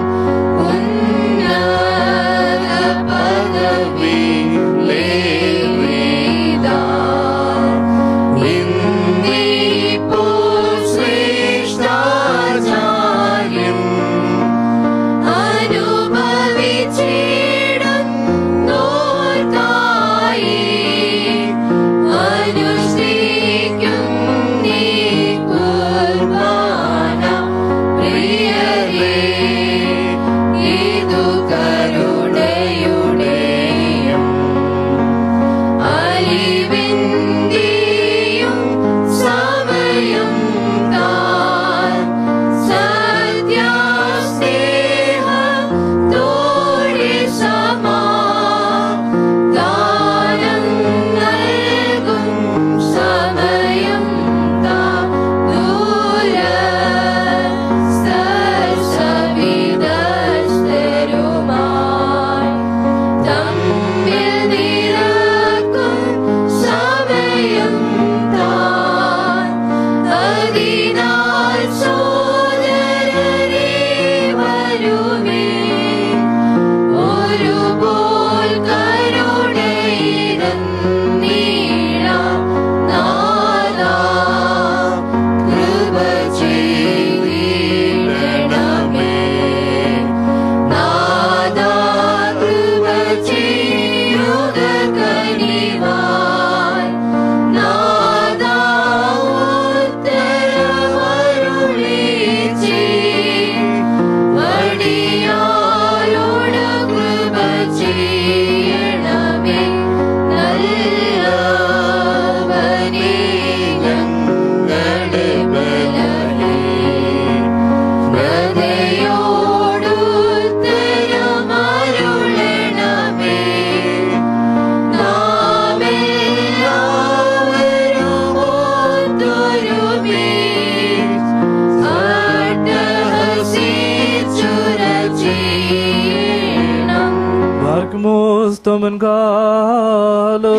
Speaker 2: മുൻകാലോ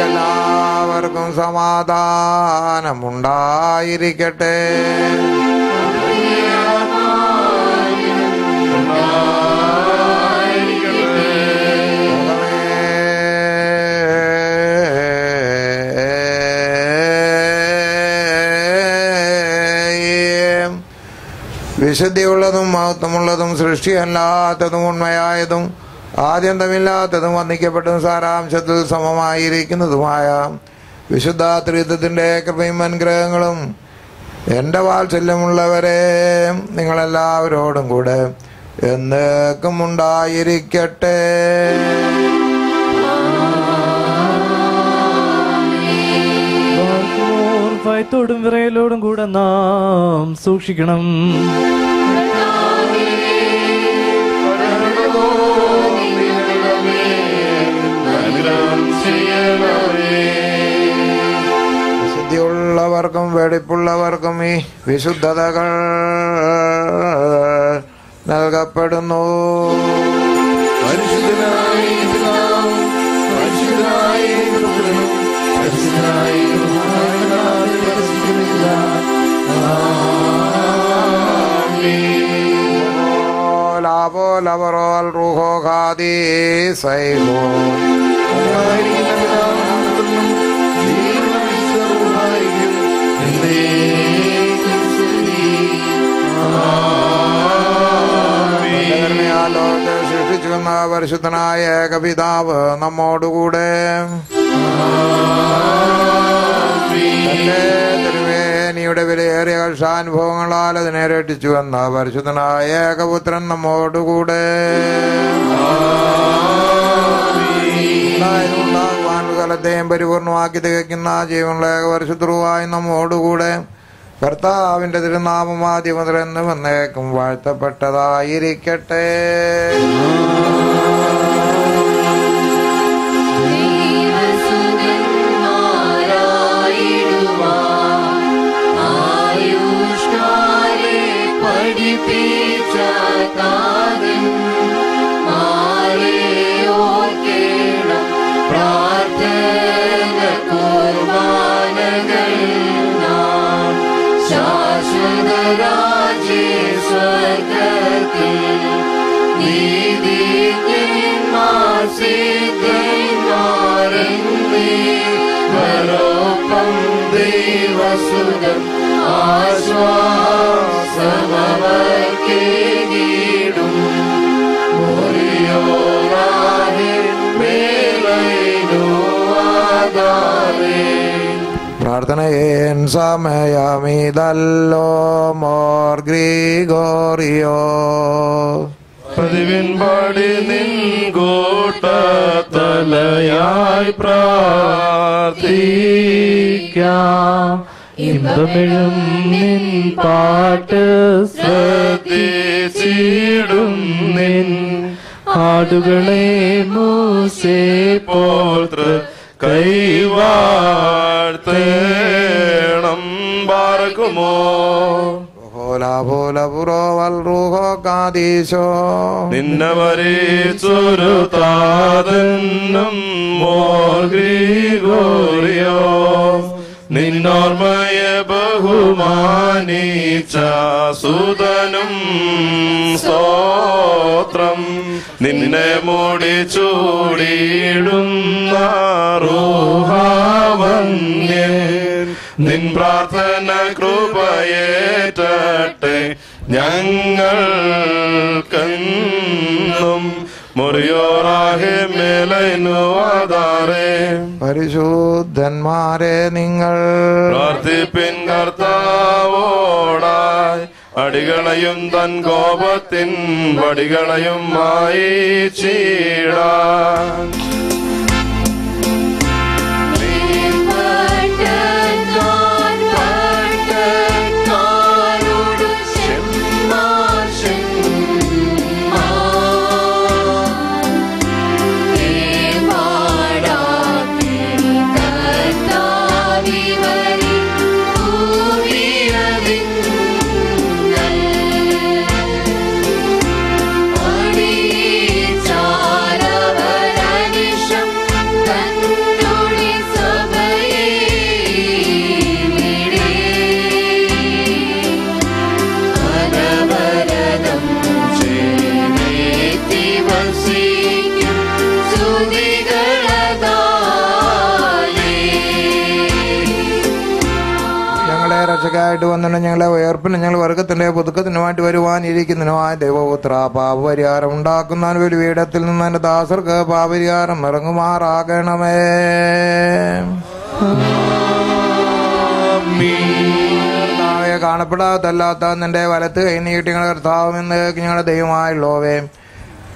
Speaker 3: എല്ലാവർക്കും സമാധാനമുണ്ടായിരിക്കട്ടെ. വിശുദ്ധിയുള്ളതും മഹത്വമുള്ളതും സൃഷ്ടിയല്ലാത്തതും ഉണ്മയായതും ആദ്യന്തമില്ലാത്തതും വന്ദിക്കപ്പെട്ടതും സാരാംശത്തിൽ സമമായിരിക്കുന്നതുമായ വിശുദ്ധ ത്രിത്വത്തിൻ്റെ കൃപയും അനുഗ്രഹങ്ങളും എൻ്റെ വാത്സല്യമുള്ളവരെ നിങ്ങളെല്ലാവരോടും കൂടെ എന്നേക്കും ഉണ്ടായിരിക്കട്ടെ.
Speaker 2: ഭയത്തോടും വിറയലോടും കൂടെ നാം സൂക്ഷിക്കണം.
Speaker 3: വിശുദ്ധിയുള്ളവർക്കും വെടിപ്പുള്ളവർക്കും ഈ വിശുദ്ധതകൾ നൽകപ്പെടുന്നു. സൃഷ്ടിച്ചുവെന്ന പരിശുദ്ധനായ ഏകപിതാവ് നമ്മോടുകൂടെ തിരുവേനിയുടെ വിലയേറിയ കർഷാനുഭവങ്ങളാൽ അതിനെ രക്ഷിച്ചുവെന്ന പരിശുദ്ധനായ ഏകപുത്രൻ നമ്മോടുകൂടെ ഉണ്ടാകുവാൻ കാലത്തെയും പരിപൂർണമാക്കി തികയ്ക്കുന്ന ജീവനുള്ള ഏകപരിശുദ്ധരുവായി നമ്മോടുകൂടെ കർത്താവിന്റെ തിരുനാമം ആദ്യം മുതൽ എന്നും എന്നേക്കും വാഴ്ത്തപ്പെട്ടതായിരിക്കട്ടെ.
Speaker 1: ദൈവസുതൻ ആശ്വാസമവർക്കേകിടും
Speaker 3: പ്രാർത്ഥനയേൻ സമയമിതല്ലോ മോർ ഗ്രിഗോറിയോ
Speaker 1: പതിവിൻപാടി നിൻ കൂട്ടത്തലയായി പ്രാർത്ഥിക്കാം.
Speaker 2: ഇമ്പമിഴും നിൻ പാട്ട്
Speaker 1: ശ്രദ്ധിച്ചിടും നിൻ
Speaker 2: ആടുകളെ മൂസേ
Speaker 1: പോത്ര കൈവാഴ്ത്തേണം പാർക്കുമോ നിന്നെ വരിച്ചൊരു താതന്നും മോർ ഗ്രിഗോറിയോ നിന്നോർമ്മയെ ബഹുമാനിച്ച സുതനും സ്തോത്രം നിന്നെ മൂടി ചൂടിയിടുന്ന റൂഹാവന്യൻ നിൻ പ്രാർത്ഥന കൃപയേറ്റട്ടെ ഞങ്ങൾക്കെന്നും മുറിയോറാഹെ മേലൈനുവാദാറേ.
Speaker 3: പരിശുദ്ധന്മാരെ നിങ്ങൾ
Speaker 1: പ്രാർത്ഥിപ്പിൻ കർത്താവോടായി അടികളയും തൻ കോപത്തിൻ വടികളയും മായിച്ചിടാൻ.
Speaker 3: ശുശ്രൂഷക്കായിട്ട് വന്നിട്ട് ഞങ്ങളെ ഉയർപ്പിനും ഞങ്ങൾ വർഗത്തിന്റെ പുതുക്കത്തിനുമായിട്ട് വരുവാനിരിക്കുന്നതിനുമായ ദൈവപുത്ര പാപപരിഹാരം ഉണ്ടാക്കുന്ന ഒരു വീടത്തിൽ നിന്ന് എന്റെ ദാസർക്ക് പാപപരിഹാരം ഇറങ്ങുമാറാകണമേ. കാണപ്പെടാത്തല്ലാത്ത നിന്റെ വലത്ത് കൈ നീട്ടി ഞങ്ങളുടെ കർത്താവെന്ന് ഞങ്ങളുടെ ദൈവമായുള്ളവേ,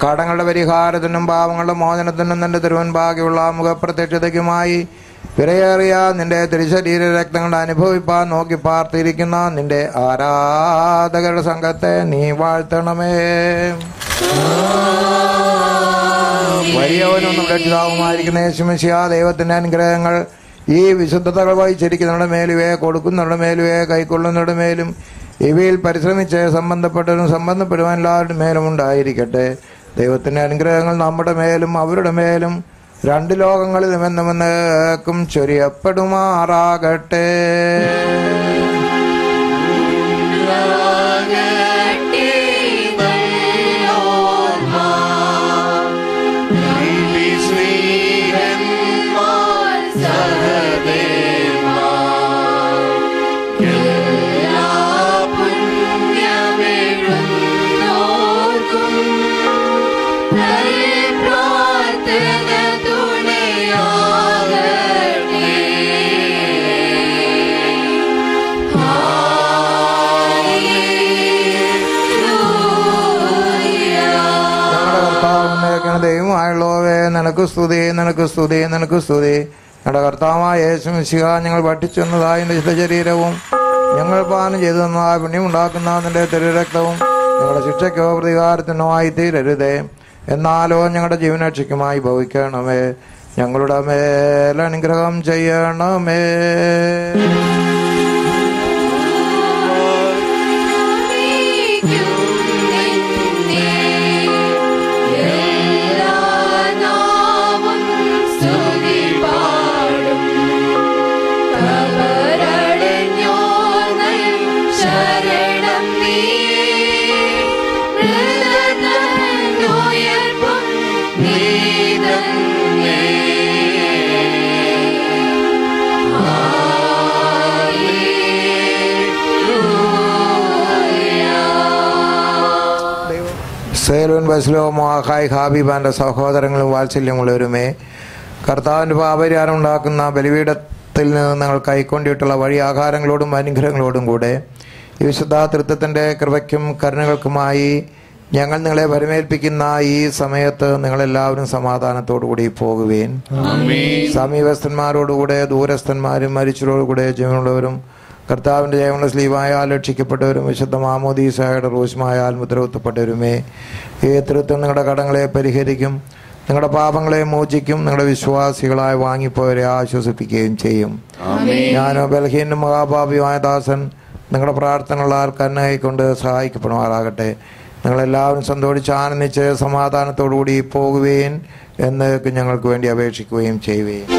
Speaker 3: കടങ്ങളുടെ പരിഹാരത്തിനും പാവങ്ങളുടെ മോചനത്തിനും നിന്റെ തിരുവൻപാകെയുള്ള മുഖപ്രത്യക്ഷതയ്ക്കുമായി വിലയേറിയ നിന്റെ തിരുശരീര രക്തങ്ങളുടെ അനുഭവിപ്പാൻ നോക്കി പാർത്തിരിക്കുന്ന നിന്റെ ആരാധകരുടെ സംഘത്തെ നീ വാഴ്ത്തണമേ. വലിയവനൊന്നും രക്ഷിതാവുമായിരിക്കുന്ന യേശുമിശിഹാ ദൈവത്തിന്റെ അനുഗ്രഹങ്ങൾ ഈ വിശുദ്ധതകൾ വഹിച്ചിരിക്കുന്നവരുടെ മേലുവേ, കൊടുക്കുന്നവരുടെ മേലുവേ, കൈക്കൊള്ളുന്നവരുടെ മേലും ഇവയിൽ പരിശ്രമിച്ച് സംബന്ധപ്പെട്ടവരും സംബന്ധപ്പെടുവാൻ എല്ലാവരുടെ മേലും ഉണ്ടായിരിക്കട്ടെ. ദൈവത്തിന്റെ അനുഗ്രഹങ്ങൾ നമ്മുടെ മേലും അവരുടെ മേലും രണ്ട് ലോകങ്ങളിലും എന്നുമെന്നേക്കും ചൊരിയപ്പെടുമാറാകട്ടെ. ദൈവമായുള്ളവേ, നിനക്ക് സ്തുതി, നിനക്ക് സ്തുതി, നിനക്ക് സ്തുതി. ഞങ്ങളുടെ കർത്താവായ യേശുമിശിഹാ ഞങ്ങൾ പഠിച്ചെന്നതായ നിന്റെ ശരീരവും ഞങ്ങൾ പാനം ചെയ്തു തന്നതായ പുണ്യമുണ്ടാക്കുന്ന നിന്റെ തിരുരക്തവും ഞങ്ങളുടെ ശിക്ഷയ്ക്കോ പ്രതികാരത്തിനോ ആയി തീരരുതേ. എന്നാലോ ഞങ്ങളുടെ ജീവനരക്ഷയ്ക്കുമായി ഭവിക്കണമേ. ഞങ്ങളുടെ മേൽ അനുഗ്രഹം ചെയ്യണമേ. സേലോൻ ബസ്ലോമോ ഹായ് ഹാബിബാന്റെ സഹോദരങ്ങളും വാത്സല്യമുള്ളവരുമേ, കർത്താവിൻ്റെ പാപപരിഹാരം ഉണ്ടാക്കുന്ന ബലിപീഠത്തിൽ നിന്ന് ഞങ്ങൾ കൈക്കൊണ്ടിട്ടുള്ള വഴി ആഹാരങ്ങളോടും അനുഗ്രഹങ്ങളോടും കൂടെ ഈ വിശുദ്ധ തൃത്വത്തിൻ്റെ കൃപയ്ക്കും കരുണകൾക്കുമായി ഞങ്ങൾ നിങ്ങളെ വരമേൽപ്പിക്കുന്ന ഈ സമയത്ത് നിങ്ങളെല്ലാവരും സമാധാനത്തോടു കൂടി പോകുവേൻ. സമീപസ്ഥന്മാരോടുകൂടെ ദൂരസ്ഥന്മാരും മരിച്ചവരോടുകൂടെ ജീവനുള്ളവരും കർത്താവിൻ്റെ ജയമുള്ള സ്ലീവായാൽ രക്ഷിക്കപ്പെട്ടവരും വിശുദ്ധ മാമോദീസായുടെ റൂസ്മായാൽ മുദ്രകുത്തപ്പെട്ടവരുമേ, ഈ തൃത്വം നിങ്ങളുടെ കടങ്ങളെ പരിഹരിക്കും, നിങ്ങളുടെ പാപങ്ങളെ മോചിക്കും, നിങ്ങളുടെ വിശ്വാസികളായി വാങ്ങിപ്പോയവരെ ആശ്വസിപ്പിക്കുകയും ചെയ്യും. ഞാനോ ബലഹീനും മഹാപാപിയുമായ ദാസൻ നിങ്ങളുടെ പ്രാർത്ഥനകളാൽ കരുണയായിക്കൊണ്ട് സഹായിക്കപ്പെടുമാറാകട്ടെ. നിങ്ങളെല്ലാവരും സന്തോഷിച്ച് ആനന്ദിച്ച് സമാധാനത്തോടുകൂടി പോകുകയും എന്ന് ഞങ്ങൾക്ക് വേണ്ടി അപേക്ഷിക്കുകയും ചെയ്യുകയും.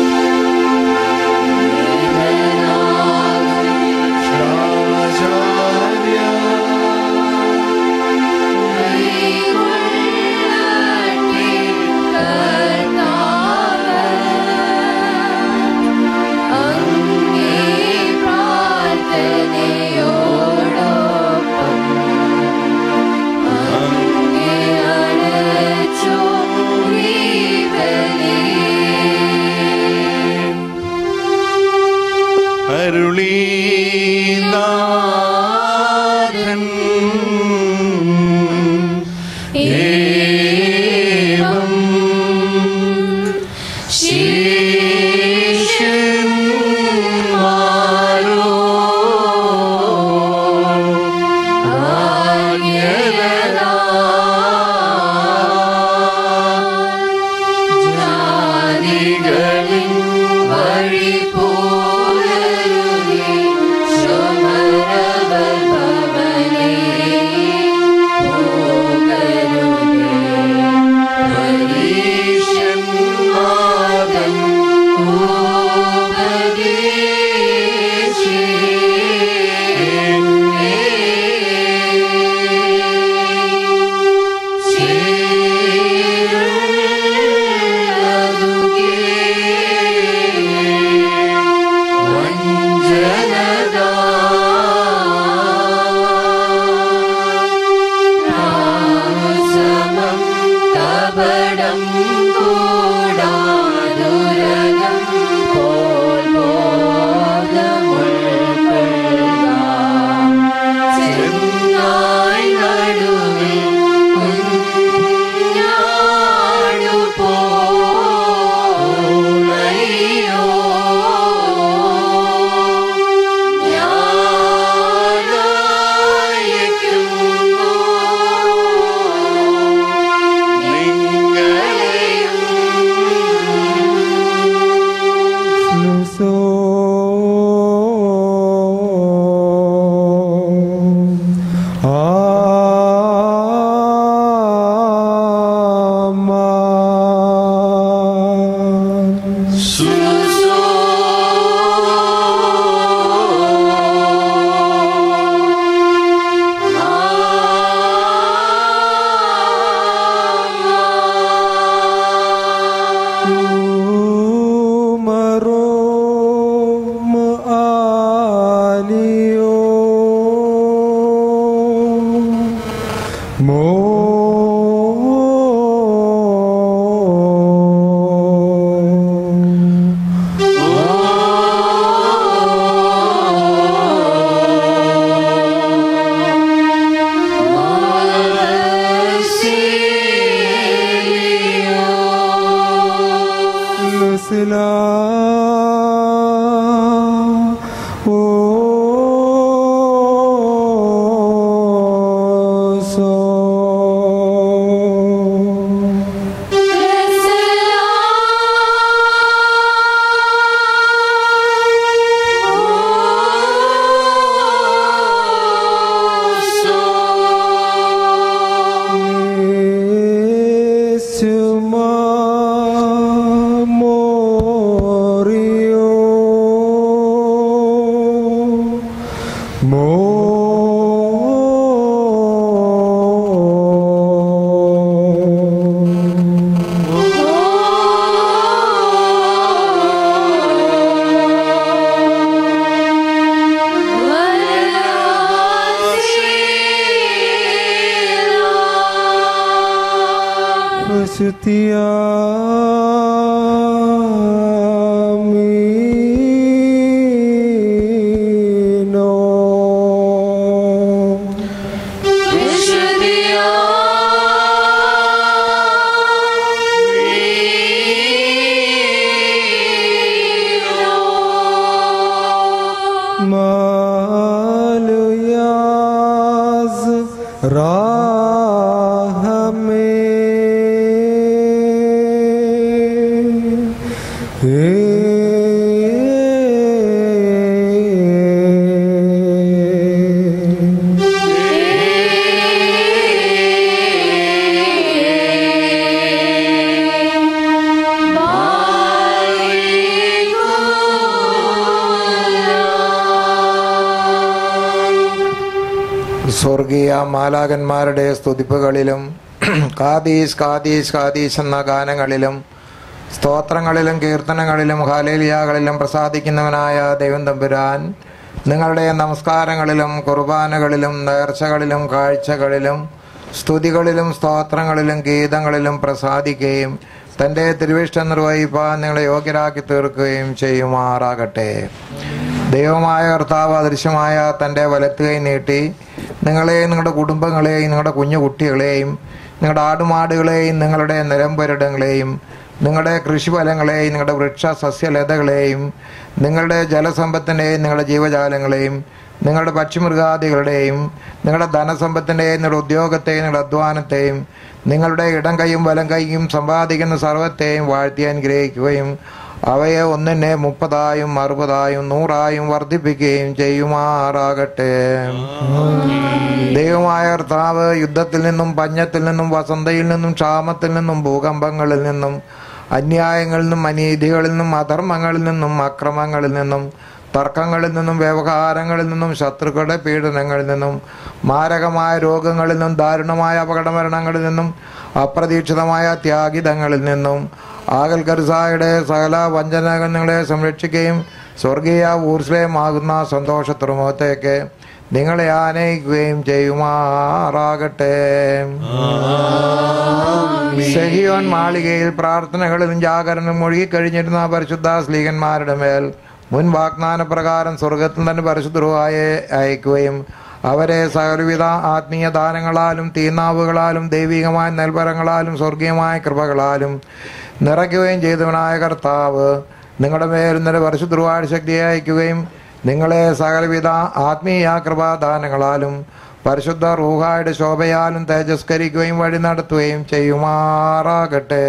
Speaker 3: സ്വർഗീയ മാലാകന്മാരുടെ സ്തുതിപ്പുകളിലും കാദീസ് കാദീസ് കാദീസ് എന്ന ഗാനങ്ങളിലും സ്തോത്രങ്ങളിലും കീർത്തനങ്ങളിലും ഹാലേലിയാകളിലും പ്രസാദിക്കുന്നവനായ ദൈവം തമ്പുരാൻ നിങ്ങളുടെ നമസ്കാരങ്ങളിലും കുർബാനകളിലും നേർച്ചകളിലും കാഴ്ചകളിലും സ്തുതികളിലും സ്തോത്രങ്ങളിലും ഗീതങ്ങളിലും പ്രസാദിക്കുകയും തൻ്റെ തിരുവിഷ്ടം നിർവഹിപ്പാൻ നിങ്ങളെ യോഗ്യരാക്കി തീർക്കുകയും ചെയ്യുമാറാകട്ടെ. ദൈവമായ കർത്താവ് അദൃശ്യമായ തൻ്റെ വലത്തുകൈ നീട്ടി നിങ്ങളെയും നിങ്ങളുടെ കുടുംബങ്ങളെയും നിങ്ങളുടെ കുഞ്ഞു കുട്ടികളെയും നിങ്ങളുടെ ആടുമാടുകളെയും നിങ്ങളുടെ നിലംപരിടങ്ങളെയും നിങ്ങളുടെ കൃഷിഫലങ്ങളെയും നിങ്ങളുടെ വൃക്ഷ സസ്യലതകളെയും നിങ്ങളുടെ ജലസമ്പത്തിൻ്റെയും നിങ്ങളുടെ ജീവജാലങ്ങളെയും നിങ്ങളുടെ പക്ഷിമൃഗാദികളുടെയും നിങ്ങളുടെ ധനസമ്പത്തിൻ്റെയും നിങ്ങളുടെ ഉദ്യോഗത്തെയും നിങ്ങളുടെ അധ്വാനത്തെയും നിങ്ങളുടെ ഇടം കൈയും വലം കൈയും സമ്പാദിക്കുന്ന സർവ്വത്തെയും വാഴ്ത്തി അനുഗ്രഹിക്കുകയും അവയെ ഒന്നിനെ 30-ആയും 60-ആയും 100-ആയും വർദ്ധിപ്പിക്കുകയും ചെയ്യുമാറാകട്ടെ. ദൈവമായ കർത്താവ് യുദ്ധത്തിൽ നിന്നും പഞ്ഞത്തിൽ നിന്നും വസന്തയിൽ നിന്നും ക്ഷാമത്തിൽ നിന്നും ഭൂകമ്പങ്ങളിൽ നിന്നും അന്യായങ്ങളിൽ നിന്നും അനീതികളിൽ നിന്നും അധർമ്മങ്ങളിൽ നിന്നും അക്രമങ്ങളിൽ നിന്നും തർക്കങ്ങളിൽ നിന്നും വ്യവഹാരങ്ങളിൽ നിന്നും ശത്രുക്കളുടെ പീഡനങ്ങളിൽ നിന്നും മാരകമായ രോഗങ്ങളിൽ നിന്നും ദാരുണമായ അപകടമരണങ്ങളിൽ നിന്നും അപ്രതീക്ഷിതമായ ത്യാഗിതങ്ങളിൽ നിന്നും ആകൽക്കർസായുടെ സകല വഞ്ചനകളെ സംരക്ഷിക്കുകയും സ്വർഗീയ ഊർജ്ജമാകുന്ന സന്തോഷ തുറമുഖത്തേക്ക് നിങ്ങളെ ആനയിക്കുകയും ചെയ്യുമാറാകട്ടെ. സെഹിയോൻ മാളികയിൽ പ്രാർത്ഥനകളിലും ജാഗരണവും ഒഴുകിക്കഴിഞ്ഞിരുന്ന പരിശുദ്ധ സ്ലീഹന്മാരുടെ മേൽ മുൻ വാഗ്ദാന പ്രകാരം സ്വർഗത്തിൽ തന്നെ പരിശുദ്ധ റൂഹായെ അയക്കുകയും അവരെ സകലവിധ ആത്മീയ ദാനങ്ങളാലും തീനാവുകളാലും ദൈവികമായ നെൽവരങ്ങളാലും സ്വർഗീയമായ കൃപകളാലും നിറയ്ക്കുകയും ചെയ്തവനായ കർത്താവ് നിങ്ങളുടെ മേൽ ഇന്നലെ പരിശുദ്ധ റൂഹായുടെ ശക്തിയെ അയക്കുകയും നിങ്ങളെ സകലവിധ ആത്മീയ കൃപാദാനങ്ങളാലും പരിശുദ്ധ റൂഹായുടെ ശോഭയാലും തേജസ്കരിക്കുകയും വഴി നടത്തുകയും ചെയ്യുമാറാകട്ടെ.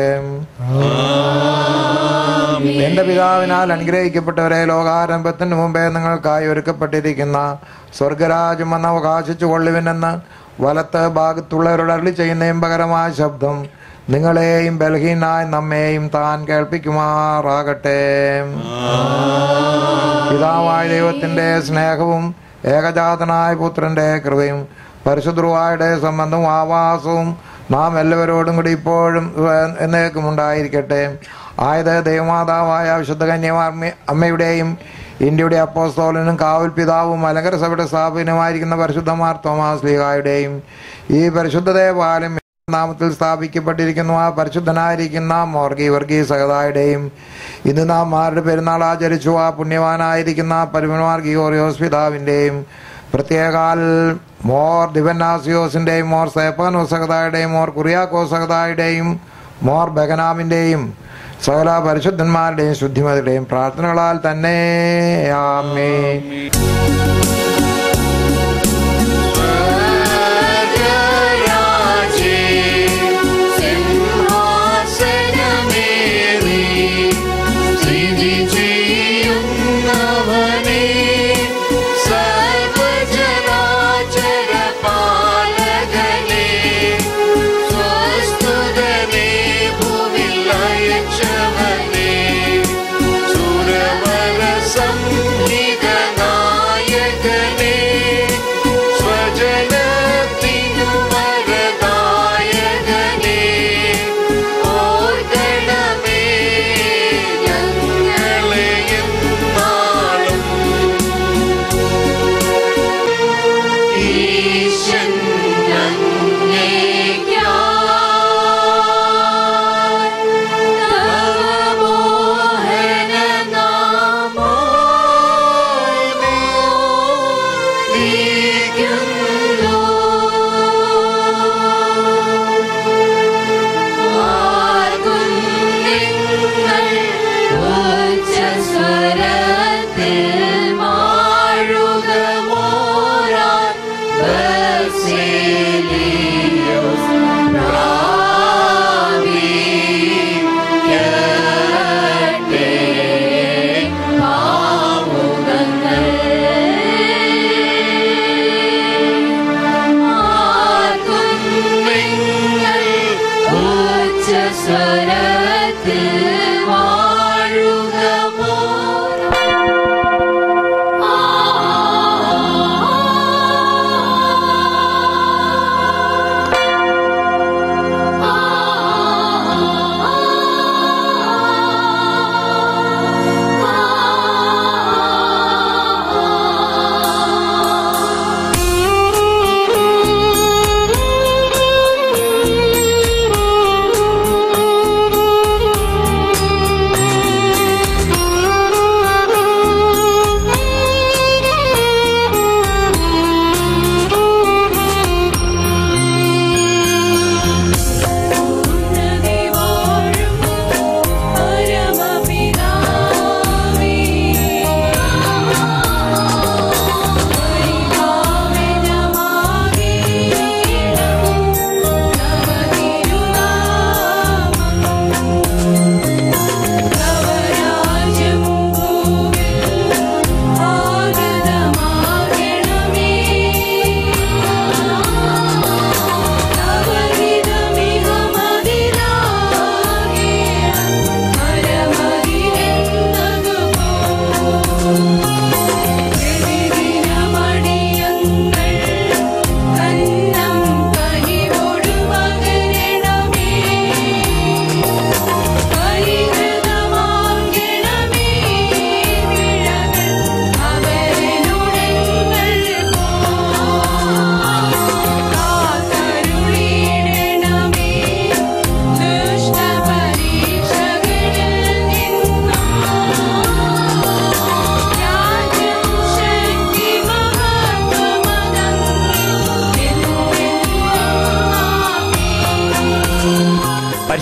Speaker 3: എന്റെ പിതാവിനാൽ അനുഗ്രഹിക്കപ്പെട്ടവരെ, ലോകാരംഭത്തിന് മുമ്പേ നിങ്ങൾക്കായി ഒരുക്കപ്പെട്ടിരിക്കുന്ന സ്വർഗരാജ്യം വന്ന് അവകാശിച്ചു കൊള്ളുവിനെന്ന് വലത്ത് ഭാഗത്തുള്ളവരോട് അരുളി ചെയ്യുന്നതും പകരമായ ശബ്ദം നിങ്ങളെയും ബലഹീനായ നമ്മെയും താൻ കേൾപ്പിക്കുമാറാകട്ടെ. പിതാവായ ദൈവത്തിന്റെ സ്നേഹവും ഏകജാതനായ പുത്രന്റെ കൃപയും പരിശുദ്ധ റൂഹായുടെ സംബന്ധവും ആവാസവും നാം എല്ലാവരോടും കൂടി ഇപ്പോഴും എന്നേക്കും ഉണ്ടായിരിക്കട്ടെ. ആയത് ദൈവമാതാവായ വിശുദ്ധ അമ്മയുടെയും ഇന്ത്യയുടെ അപ്പോസ്തലനും കാവൽ പിതാവും മലങ്കര സഭയുടെ സ്ഥാപനമായിരിക്കുന്ന പരിശുദ്ധ മാർ തോമാസ് ശ്ലീഹായുടെയും ഈ പരിശുദ്ധ ദേവാലയം നാമത്തിൽ സ്ഥാപിക്കപ്പെട്ടിരിക്കുന്നു ആ പരിശുദ്ധനായിരിക്കുന്ന മോർഗി വർഗീസ് സഹതായുടെയും ഇന്ന് നാം ആരുടെ പെരുന്നാൾ ആചരിച്ചു ആ പുണ്യവാനായിരിക്കുന്ന പരമന്മാർ ഗിയോറിയോസ് പിതാവിൻ്റെയും പ്രത്യേകാൽ മോർ ദിവന്നാസിയോസിൻ്റെയും മോർ സേപ്പാനോ സഹതായുടെയും മോർ കുറിയാക്കോ സഹതായുടെയും മോർ ബഗനാമിൻ്റെയും സകല പരിശുദ്ധന്മാരുടെയും ശുദ്ധിമതിയുടെയും പ്രാർത്ഥനകളാൽ തന്നെ ആമേൻ.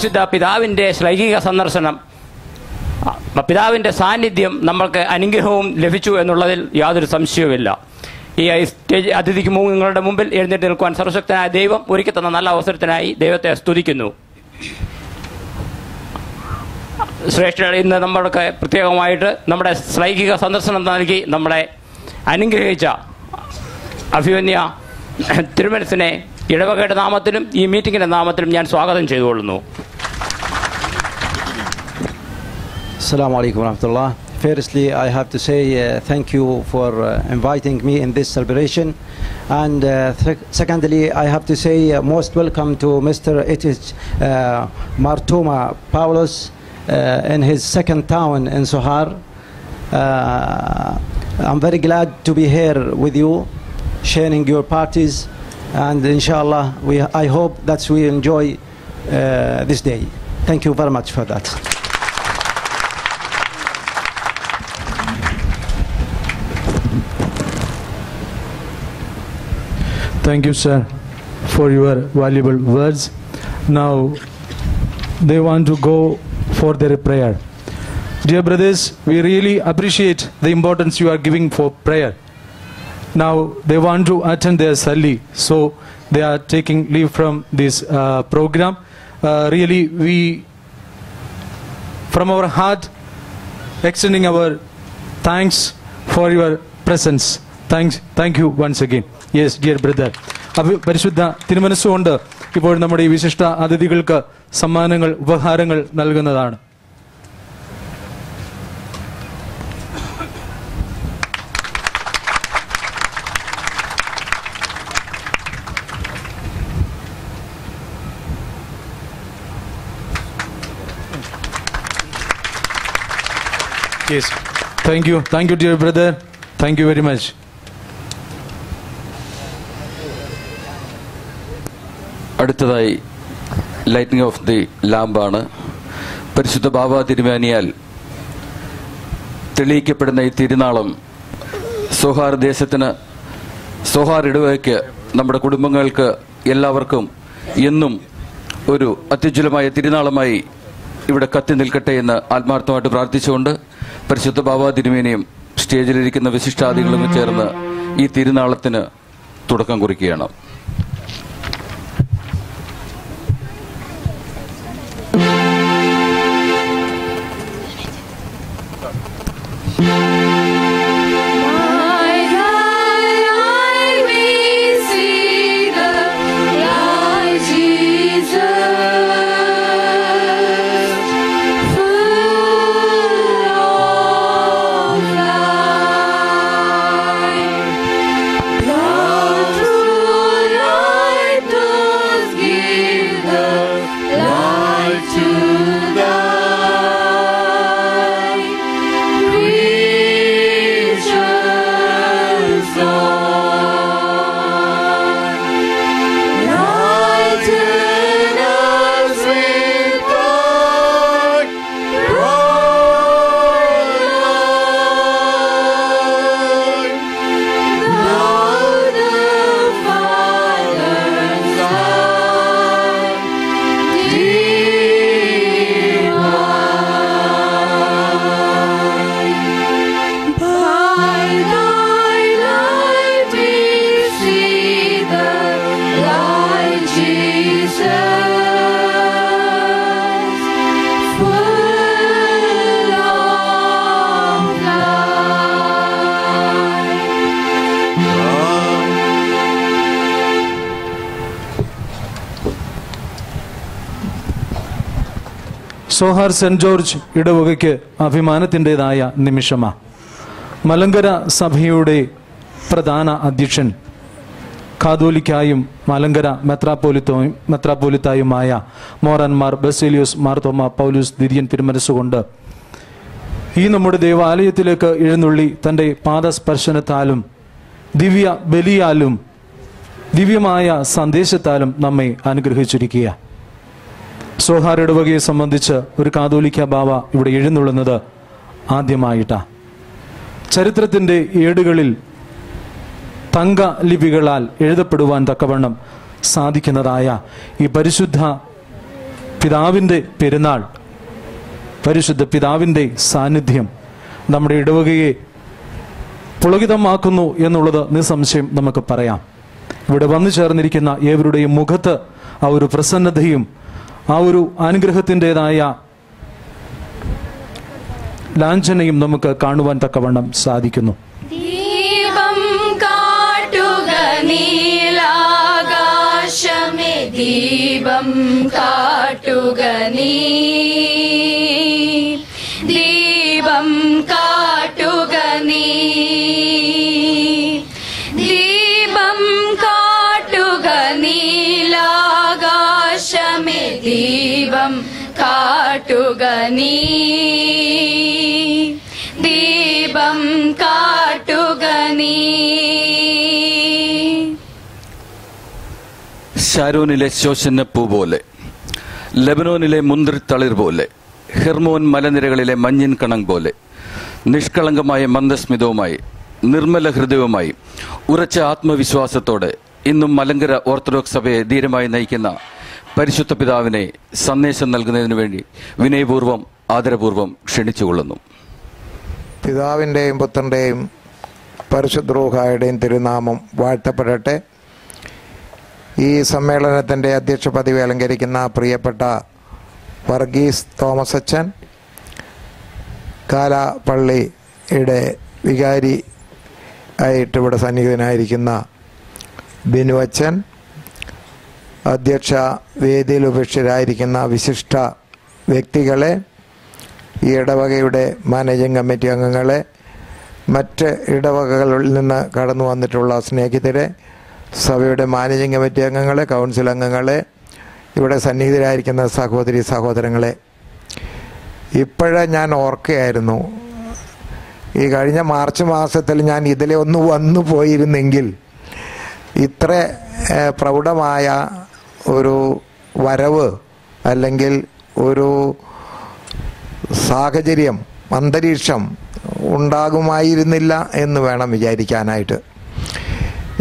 Speaker 8: പരിശുദ്ധ പിതാവിൻ്റെ ശ്ലൈഹിക സന്ദർശനം, പിതാവിൻ്റെ സാന്നിധ്യം നമ്മൾക്ക് അനുഗ്രഹവും ലഭിച്ചു എന്നുള്ളതിൽ യാതൊരു സംശയവുമില്ല. ഈ സ്റ്റേജ് അതിഥിക്ക് നിങ്ങളുടെ മുമ്പിൽ എഴുന്നേറ്റ് നിൽക്കുവാൻ സർവശക്തനായ ദൈവം ഒരുക്കി തന്ന നല്ല അവസരത്തിനായി ദൈവത്തെ സ്തുതിക്കുന്നു. ശ്രേഷ്ഠ ഇന്ന് നമ്മൾക്ക് പ്രത്യേകമായിട്ട് നമ്മുടെ ശ്ലൈഹിക സന്ദർശനം നൽകി നമ്മളെ അനുഗ്രഹിച്ച അഭിമന്യ തിരുമനസിനെ ഇടവകയുടെ നാമത്തിലും ഈ മീറ്റിങ്ങിൻ്റെ നാമത്തിലും ഞാൻ സ്വാഗതം ചെയ്തുകൊള്ളുന്നു.
Speaker 9: Assalamu alaikum warahmatullah. Firstly, I have to say thank you for inviting me in this celebration. And secondly, I have to say most welcome to Mr. Martoma Paulos in his second town in Sohar. I'm very glad to be here with you, sharing your parties. And inshallah, I hope that we enjoy this day. Thank you very much for that.
Speaker 2: Thank you, sir, for your valuable words. Now, they want to go for their prayer. Dear brothers, we really appreciate the importance you are giving for prayer. Now, they want to attend their Salli, so they are taking leave from this program. Really, we, from our heart, extending our thanks for your presence. Thank you once again. Yes, dear brother. പരിശുദ്ധ തിരുമനസ്സുകൊണ്ട് ഇപ്പോൾ നമ്മുടെ ഈ വിശിഷ്ട അതിഥികൾക്ക് സമ്മാനങ്ങൾ, ഉപഹാരങ്ങൾ നൽകുന്നതാണ്. Yes. Thank you, dear brother. Thank you very much.
Speaker 10: അടുത്തതായി lighting of the ലാമ്പാണ്. പരിശുദ്ധ ബാബ തിരുമേനിയാൽ തെളിയിക്കപ്പെടുന്ന ഈ തിരുനാളം സോഹാർ ദേശത്തിന്, സോഹാർ ഇടവകയ്ക്ക്, നമ്മുടെ കുടുംബങ്ങൾക്ക് എല്ലാവർക്കും എന്നും ഒരു അത്യുജ്വലമായ തിരുനാളമായി ഇവിടെ കത്തി നിൽക്കട്ടെ എന്ന് ആത്മാർത്ഥമായിട്ട് പ്രാർത്ഥിച്ചുകൊണ്ട് പരിശുദ്ധ ബാബ തിരുമേനിയും സ്റ്റേജിലിരിക്കുന്ന വിശിഷ്ടാദികളും ചേർന്ന് ഈ തിരുനാളത്തിന് തുടക്കം കുറിക്കുകയാണ്.
Speaker 2: സോഹാർ സെന്റ് ജോർജ് ഇടവകയ്ക്ക് അഭിമാനത്തിൻ്റെതായ നിമിഷമാണ്. മലങ്കര സഭയുടെ പ്രധാന അധ്യക്ഷൻ, കാതോലിക്കായും മലങ്കര മെത്രാപ്പോലിത്തായുമായ മോറന്മാർ ബസേലിയോസ് മാർത്തോമ പൗലൂസ് ദിര്യൻ തിരുമനസ്സുകൊണ്ട് ഈ നമ്മുടെ ദേവാലയത്തിലേക്ക് എഴുന്നള്ളി തൻ്റെ പാദസ്പർശനത്താലും ദിവ്യ ബലിയാലും ദിവ്യമായ സന്ദേശത്താലും നമ്മെ അനുഗ്രഹിച്ചിരിക്കുക. സോഹാർ ഇടവകയെ സംബന്ധിച്ച് ഒരു കാതോലിക്ക ബാവ ഇവിടെ എഴുന്നള്ളുന്നത് ആദ്യമായിട്ടാണ്. ചരിത്രത്തിൻ്റെ ഏടുകളിൽ തങ്ക ലിപികളാൽ എഴുതപ്പെടുവാൻ തക്കവണ്ണം സാധിക്കുന്നതായ ഈ പരിശുദ്ധ പിതാവിൻ്റെ പെരുന്നാൾ, പരിശുദ്ധ പിതാവിൻ്റെ സാന്നിധ്യം നമ്മുടെ ഇടവകയെ പുളകിതമാക്കുന്നു എന്നുള്ളത് നിസ്സംശയം നമുക്ക് പറയാം. ഇവിടെ വന്നു ചേർന്നിരിക്കുന്ന ഏവരുടെയും മുഖത്ത് ആ ഒരു പ്രസന്നതയും ആ ഒരു അനുഗ്രഹത്തിൻ്റെതായ ലാഞ്ചനയും നമുക്ക് കാണുവാൻ തക്കവണ്ണം സാധിക്കുന്നു.
Speaker 5: ദീപം കാട്ടുക നീലാകാശമേ, ദീപം കാട്ടുക നീ, ദീപം കാട്ടുക നീ, ദീപം കാട്ടുക നീലാകാശമേ, ദീപം കാട്ടുക നീ, ദീപം കാട്ടുക നീ.
Speaker 10: ഷാരോനിലെ ശോഷനപ്പൂ പോലെ, ലെബനോനിലെ മുന്തിരിത്തളിർ പോലെ, ഹെർമോൻ മലനിരകളിലെ മഞ്ഞിൻ കണം പോലെ, നിഷ്കളങ്കമായ മന്ദസ്മിതവുമായി, നിർമ്മല ഹൃദയവുമായി, ഉറച്ച ആത്മവിശ്വാസത്തോടെ ഇന്നും മലങ്കര ഓർത്തഡോക്സ് സഭയെ ധീരമായി നയിക്കുന്ന പരിശുദ്ധ പിതാവിനെ സന്ദേശം നൽകുന്നതിനു വേണ്ടി വിനയപൂർവ്വം ആദരപൂർവ്വം ക്ഷണിച്ചുകൊള്ളുന്നു.
Speaker 3: പിതാവിൻ്റെയും പുത്രൻ്റെയും പരിശുദ്ധ റൂഹായുടെയും തിരുനാമം വാഴ്ത്തപ്പെടട്ടെ. ഈ സമ്മേളനത്തിൻ്റെ അധ്യക്ഷ പദവി അലങ്കരിക്കുന്ന പ്രിയപ്പെട്ട വർഗീസ് തോമസ് അച്ചൻ, കാലാപ്പള്ളിയുടെ വികാരി ആയിട്ട് ഇവിടെ സന്നിഹിതനായിരിക്കുന്ന ബിനു അച്ചൻ, അധ്യക്ഷ വേദിയിൽ ഉപേക്ഷിതരായിരിക്കുന്ന വിശിഷ്ട വ്യക്തികളെ, ഈ ഇടവകയുടെ മാനേജിംഗ് കമ്മിറ്റി അംഗങ്ങളെ, മറ്റ് ഇടവകകളിൽ നിന്ന് കടന്നു വന്നിട്ടുള്ള സ്നേഹിതരെ, സഭയുടെ മാനേജിംഗ് കമ്മിറ്റി അംഗങ്ങളെ, കൗൺസിൽ അംഗങ്ങളെ, ഇവിടെ സന്നിഹിതരായിരിക്കുന്ന സഹോദരി സഹോദരങ്ങളെ, ഇപ്പോഴേ ഞാൻ ഓർക്കുകയായിരുന്നു, ഈ കഴിഞ്ഞ മാർച്ച് മാസത്തിൽ ഞാൻ ഇതിലെ ഒന്ന് വന്നു പോയിരുന്നെങ്കിൽ ഇത്ര പ്രൗഢമായ ഒരു വരവ് അല്ലെങ്കിൽ ഒരു സാഹചര്യം, അന്തരീക്ഷം ഉണ്ടാകുമായിരുന്നില്ല എന്ന് വേണം വിചാരിക്കാനായിട്ട്.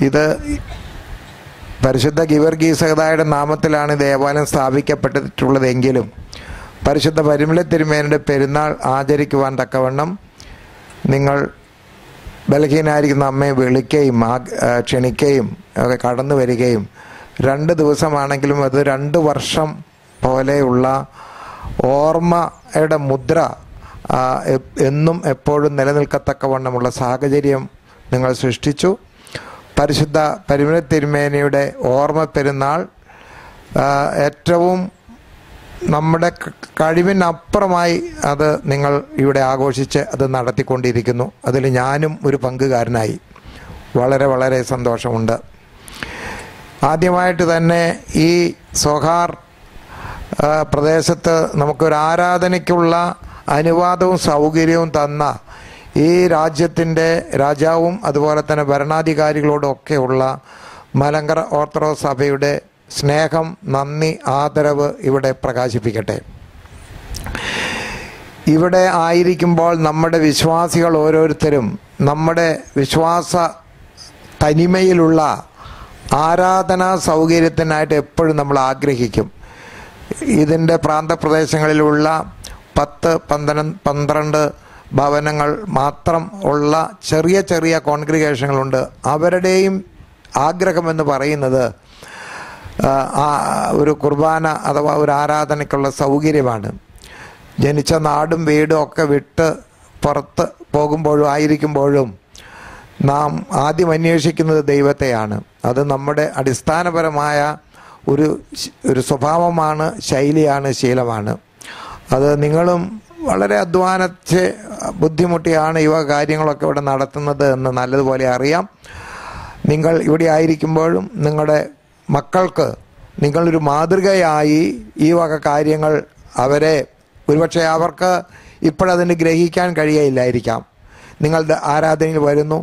Speaker 3: ഇത് പരിശുദ്ധ ഗീവർഗീസഹദായുടെ നാമത്തിലാണ് ദേവാലയം സ്ഥാപിക്കപ്പെട്ടിട്ടുള്ളതെങ്കിലും പരിശുദ്ധ പരിമല തിരുമേനിയുടെ പെരുന്നാൾ ആചരിക്കുവാൻ തക്കവണ്ണം നിങ്ങൾ ബലഹീനായിരിക്കുന്ന അമ്മയെ വിളിക്കുകയും ക്ഷണിക്കുകയും ഒക്കെ കടന്നു വരികയും 2 ദിവസമാണെങ്കിലും അത് 2 വർഷം പോലെയുള്ള ഓർമ്മയുടെ മുദ്ര എന്നും എപ്പോഴും നിലനിൽക്കത്തക്കവണ്ണമുള്ള സാഹചര്യം നിങ്ങൾ സൃഷ്ടിച്ചു. പരിശുദ്ധ പരിമല തിരുമേനിയുടെ ഓർമ്മ പെരുന്നാൾ ഏറ്റവും നമ്മുടെ കഴിവിനപ്പുറമായി അത് നിങ്ങൾ ഇവിടെ ആഘോഷിച്ച് അത് നടത്തിക്കൊണ്ടിരിക്കുന്നു. അതിൽ ഞാനും ഒരു പങ്കുകാരനായി. വളരെ വളരെ സന്തോഷമുണ്ട്. ആദ്യമായിട്ട് തന്നെ ഈ സോഹാർ പ്രദേശത്ത് നമുക്കൊരു ആരാധനയ്ക്കുള്ള അനുവാദവും സൗകര്യവും തന്ന ഈ രാജ്യത്തിൻ്റെ രാജാവും അതുപോലെ തന്നെ ഭരണാധികാരികളോടൊക്കെയുള്ള മലങ്കര ഓർത്തഡോക്സ് സഭയുടെ സ്നേഹം, നന്ദി, ആദരവ് ഇവിടെ പ്രകാശിപ്പിക്കട്ടെ. ഇവിടെ ആയിരിക്കുമ്പോൾ നമ്മുടെ വിശ്വാസികൾ ഓരോരുത്തരും നമ്മുടെ വിശ്വാസ തനിമയിലുള്ള ആരാധനാ സൗകര്യത്തിനായിട്ട് എപ്പോഴും നമ്മൾ ആഗ്രഹിക്കും. ഇതിൻ്റെ പ്രാന്തപ്രദേശങ്ങളിലുള്ള 10-12 ഭവനങ്ങൾ മാത്രം ഉള്ള ചെറിയ ചെറിയ കോൺഗ്രിഗേഷനുകളുണ്ട്. അവരുടെയും ആഗ്രഹമെന്ന് പറയുന്നത് ഒരു കുർബാന അഥവാ ഒരു ആരാധനയ്ക്കുള്ള സൗകര്യമാണ്. ജനിച്ച നാടും വീടും ഒക്കെ വിട്ട് പുറത്ത് പോകുമ്പോഴും ആയിരിക്കുമ്പോഴും നാം ആദ്യം അന്വേഷിക്കുന്നത് ദൈവത്തെയാണ്. അത് നമ്മുടെ അടിസ്ഥാനപരമായ ഒരു സ്വഭാവമാണ്, ശൈലിയാണ്, ശീലമാണ്. അത് നിങ്ങളും വളരെ അധ്വാനിച്ച് ബുദ്ധിമുട്ടിയാണ് ഇവ കാര്യങ്ങളൊക്കെ ഇവിടെ നടത്തുന്നത് എന്ന് നല്ലതുപോലെ അറിയാം. നിങ്ങൾ ഇവിടെ ആയിരിക്കുമ്പോഴും നിങ്ങളുടെ മക്കൾക്ക് നിങ്ങളൊരു മാതൃകയായി ഈ വക കാര്യങ്ങൾ അവരെ ഒരുപക്ഷെ അവർക്ക് ഇപ്പോഴതിന് ഗ്രഹിക്കാൻ കഴിയില്ലായിരിക്കാം. നിങ്ങളുടെ ആരാധനയിൽ വരുന്നു,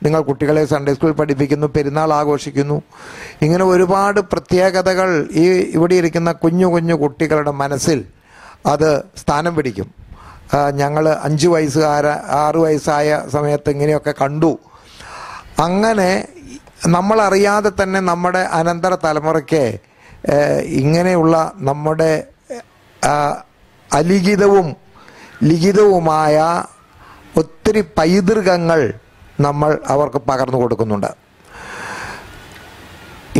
Speaker 3: നിങ്ങൾ കുട്ടികളെ സൺഡേ സ്കൂൾ പഠിപ്പിക്കുന്നു, പെരുന്നാൾ ആഘോഷിക്കുന്നു. ഇങ്ങനെ ഒരുപാട് പ്രത്യേകതകൾ ഇവിടെ ഇരിക്കുന്ന കുഞ്ഞു കുഞ്ഞു കുട്ടികളുടെ മനസ്സിൽ അത് സ്ഥാനം പിടിക്കും. ഞങ്ങൾ 5 വയസ്സുകാര 6 വയസ്സായ സമയത്ത് ഇങ്ങനെയൊക്കെ കണ്ടു. അങ്ങനെ നമ്മളറിയാതെ തന്നെ നമ്മുടെ അനന്തര തലമുറയ്ക്ക് ഇങ്ങനെയുള്ള നമ്മുടെ അലിഖിതവും ലിഖിതവുമായ ഒത്തിരി പൈതൃകങ്ങൾ നമ്മൾ അവർക്ക് പകർന്നു കൊടുക്കുന്നുണ്ട്.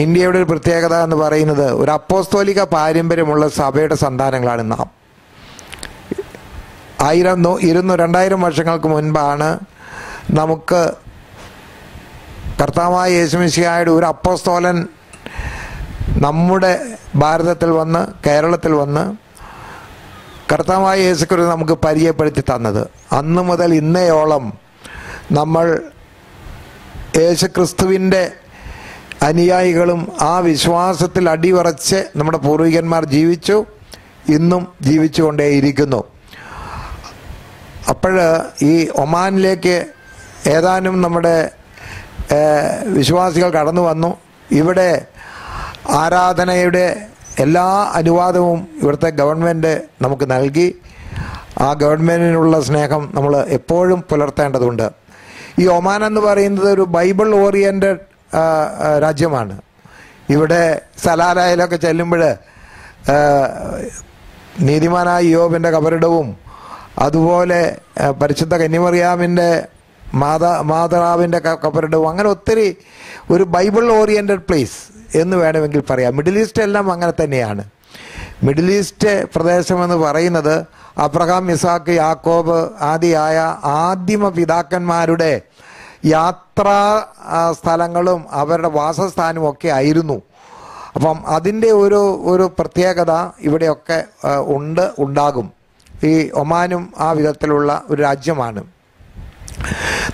Speaker 3: ഇന്ത്യയുടെ ഒരു പ്രത്യേകത എന്ന് പറയുന്നത് ഒരു അപ്പോസ്തോലിക പാരമ്പര്യമുള്ള സഭയുടെ സന്താനങ്ങളാണ് നാം. 2000 വർഷങ്ങൾക്ക് മുൻപാണ് നമുക്ക് കർത്താവായ യേശുമിശിഹായുടെ ഒരു അപ്പോസ്തോലൻ നമ്മുടെ ഭാരതത്തിൽ വന്ന്, കേരളത്തിൽ വന്ന് കർത്താവായ യേശുക്രിസ്തു നമുക്ക് പരിചയപ്പെടുത്തി തന്നത്. അന്ന് മുതൽ ഇന്നയോളം നമ്മൾ യേശുക്രിസ്തുവിൻ്റെ അനുയായികളും ആ വിശ്വാസത്തിൽ അടിയുറച്ച് നമ്മുടെ പൂർവികന്മാർ ജീവിച്ചു, ഇന്നും ജീവിച്ചു കൊണ്ടേയിരിക്കുന്നു. അപ്പോൾ ഈ ഒമാനിലേക്ക് ഏതാനും നമ്മുടെ വിശ്വാസികൾ കടന്നു വന്നു. ഇവിടെ ആരാധനയുടെ എല്ലാ അനുവാദവും ഇവിടുത്തെ ഗവൺമെൻറ് നമുക്ക് നൽകി. ആ ഗവൺമെൻറ്റിനുള്ള സ്നേഹം നമ്മൾ എപ്പോഴും പുലർത്തേണ്ടതുണ്ട്. ഈ ഒമാൻ എന്ന് പറയുന്നത് ഒരു ബൈബിൾ ഓറിയൻറ്റഡ് രാജ്യമാണ്. ഇവിടെ സലാലയിലൊക്കെ ചെല്ലുമ്പോൾ നീതിമാനായ യോബിൻ്റെ കബറിടവും അതുപോലെ പരിശുദ്ധ കന്യമറിയാമിൻ്റെ മാതാവിൻ്റെ കബറിടവും, അങ്ങനെ ഒത്തിരി ഒരു ബൈബിൾ ഓറിയൻറ്റഡ് പ്ലേസ് എന്ന് വേണമെങ്കിൽ പറയാം. മിഡിൽ ഈസ്റ്റ് എല്ലാം അങ്ങനെ തന്നെയാണ്. മിഡിൽ ഈസ്റ്റ് പ്രദേശമെന്ന് പറയുന്നത് അബ്രഹാം, ഇസാക്ക്, യാക്കോബ് ആദിയായ ആദിമ പിതാക്കന്മാരുടെ യാത്രാ സ്ഥലങ്ങളും അവരുടെ വാസസ്ഥാനവും ഒക്കെ ആയിരുന്നു. അപ്പം അതിൻ്റെ ഒരു പ്രത്യേകത ഇവിടെയൊക്കെ ഉണ്ടാകും. ഈ ഒമാനും ആ വിധത്തിലുള്ള ഒരു രാജ്യമാണ്.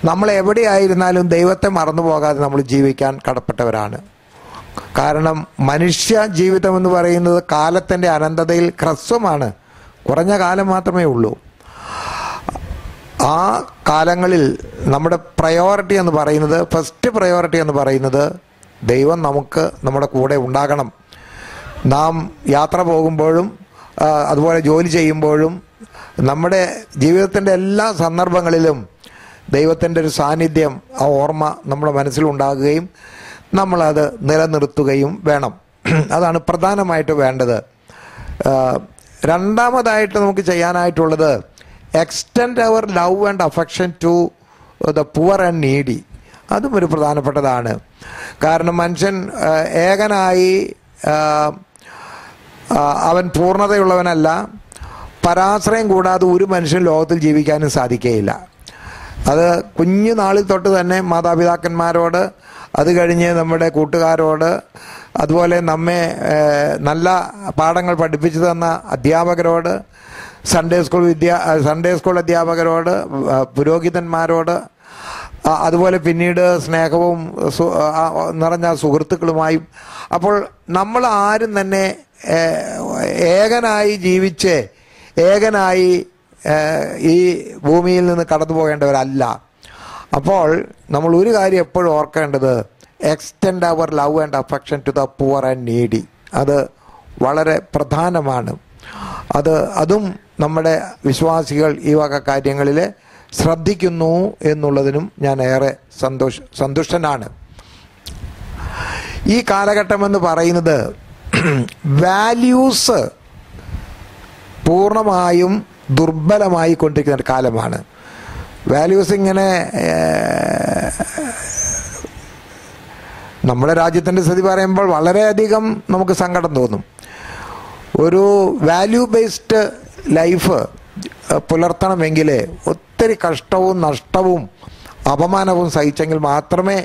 Speaker 3: നമ്മൾ എവിടെയായിരുന്നാലും ദൈവത്തെ മറന്നു പോകാതെ നമ്മൾ ജീവിക്കാൻ കടപ്പെട്ടവരാണ്. കാരണം മനുഷ്യ ജീവിതം എന്ന് പറയുന്നത് കാലത്തിൻ്റെ അനന്തതയിൽ ഹ്രസ്വമാണ്. കുറഞ്ഞ കാലം മാത്രമേ ഉള്ളൂ. ആ കാലങ്ങളിൽ നമ്മുടെ പ്രയോറിറ്റി എന്ന് പറയുന്നത്, ഫസ്റ്റ് പ്രയോറിറ്റി എന്ന് പറയുന്നത് ദൈവം നമുക്ക് നമ്മുടെ കൂടെ ഉണ്ടാകണം. നാം യാത്ര പോകുമ്പോഴും അതുപോലെ ജോലി ചെയ്യുമ്പോഴും നമ്മുടെ ജീവിതത്തിൻ്റെ എല്ലാ സന്ദർഭങ്ങളിലും ദൈവത്തിൻ്റെ ഒരു സാന്നിധ്യം, ആ ഓർമ്മ നമ്മുടെ മനസ്സിലുണ്ടാകുകയും നമ്മളത് നിലനിർത്തുകയും വേണം. അതാണ് പ്രധാനമായിട്ട് വേണ്ടത്. രണ്ടാമതായിട്ട് നമുക്ക് ചെയ്യാനായിട്ടുള്ളത് extend our love and affection to the poor and needy. അതും ഒരു പ്രധാനപ്പെട്ടതാണ്. കാരണം മനുഷ്യൻ ഏകനായി അവൻ പൂർണ്ണതയുള്ളവനല്ല. പരാശ്രയം കൂടാതെ ഒരു മനുഷ്യൻ ലോകത്തിൽ ജീവിക്കാനും സാധിക്കുകയില്ല. അത് കുഞ്ഞുനാളിൽ തൊട്ട് തന്നെ മാതാപിതാക്കന്മാരോട്, അത് കഴിഞ്ഞ് നമ്മുടെ കൂട്ടുകാരോട്, അതുപോലെ നമ്മെ നല്ല പാഠങ്ങൾ പഠിപ്പിച്ചു തന്ന അധ്യാപകരോട്, സൺഡേ സ്കൂൾ അധ്യാപകരോട്, പുരോഹിതന്മാരോട്, അതുപോലെ പിന്നീട് സ്നേഹവും നിറഞ്ഞ സുഹൃത്തുക്കളുമായും. അപ്പോൾ നമ്മൾ ആരും തന്നെ ഏകനായി ജീവിച്ച് ഏകനായി ഈ ഭൂമിയിൽ നിന്ന് കടന്നു പോകേണ്ടവരല്ല. അപ്പോൾ നമ്മൾ ഒരു കാര്യം എപ്പോഴും ഓർക്കേണ്ടത്, extend our love and affection to the poor and needy. അത് വളരെ പ്രധാനമാണ്. അതും നമ്മുടെ വിശ്വാസികൾ ഈ വക കാര്യങ്ങളിൽ ശ്രദ്ധിക്കുന്നു എന്നുള്ളതിനും ഞാൻ ഏറെ സന്തുഷ്ടനാണ്. ഈ കാലഘട്ടമെന്ന് പറയുന്നത് വാല്യൂസ് പൂർണ്ണമായും ദുർബലമായി കൊണ്ടിരിക്കുന്ന ഒരു കാലമാണ്. വാല്യൂസ് ഇങ്ങനെ നമ്മുടെ രാജ്യത്തിൻ്റെ സ്ഥിതി പറയുമ്പോൾ വളരെയധികം നമുക്ക് സങ്കടം തോന്നും. ഒരു വാല്യൂ ബേസ്ഡ് ലൈഫ് പുലർത്തണമെങ്കിൽ ഒത്തിരി കഷ്ടവും നഷ്ടവും അപമാനവും സഹിച്ചെങ്കിൽ മാത്രമേ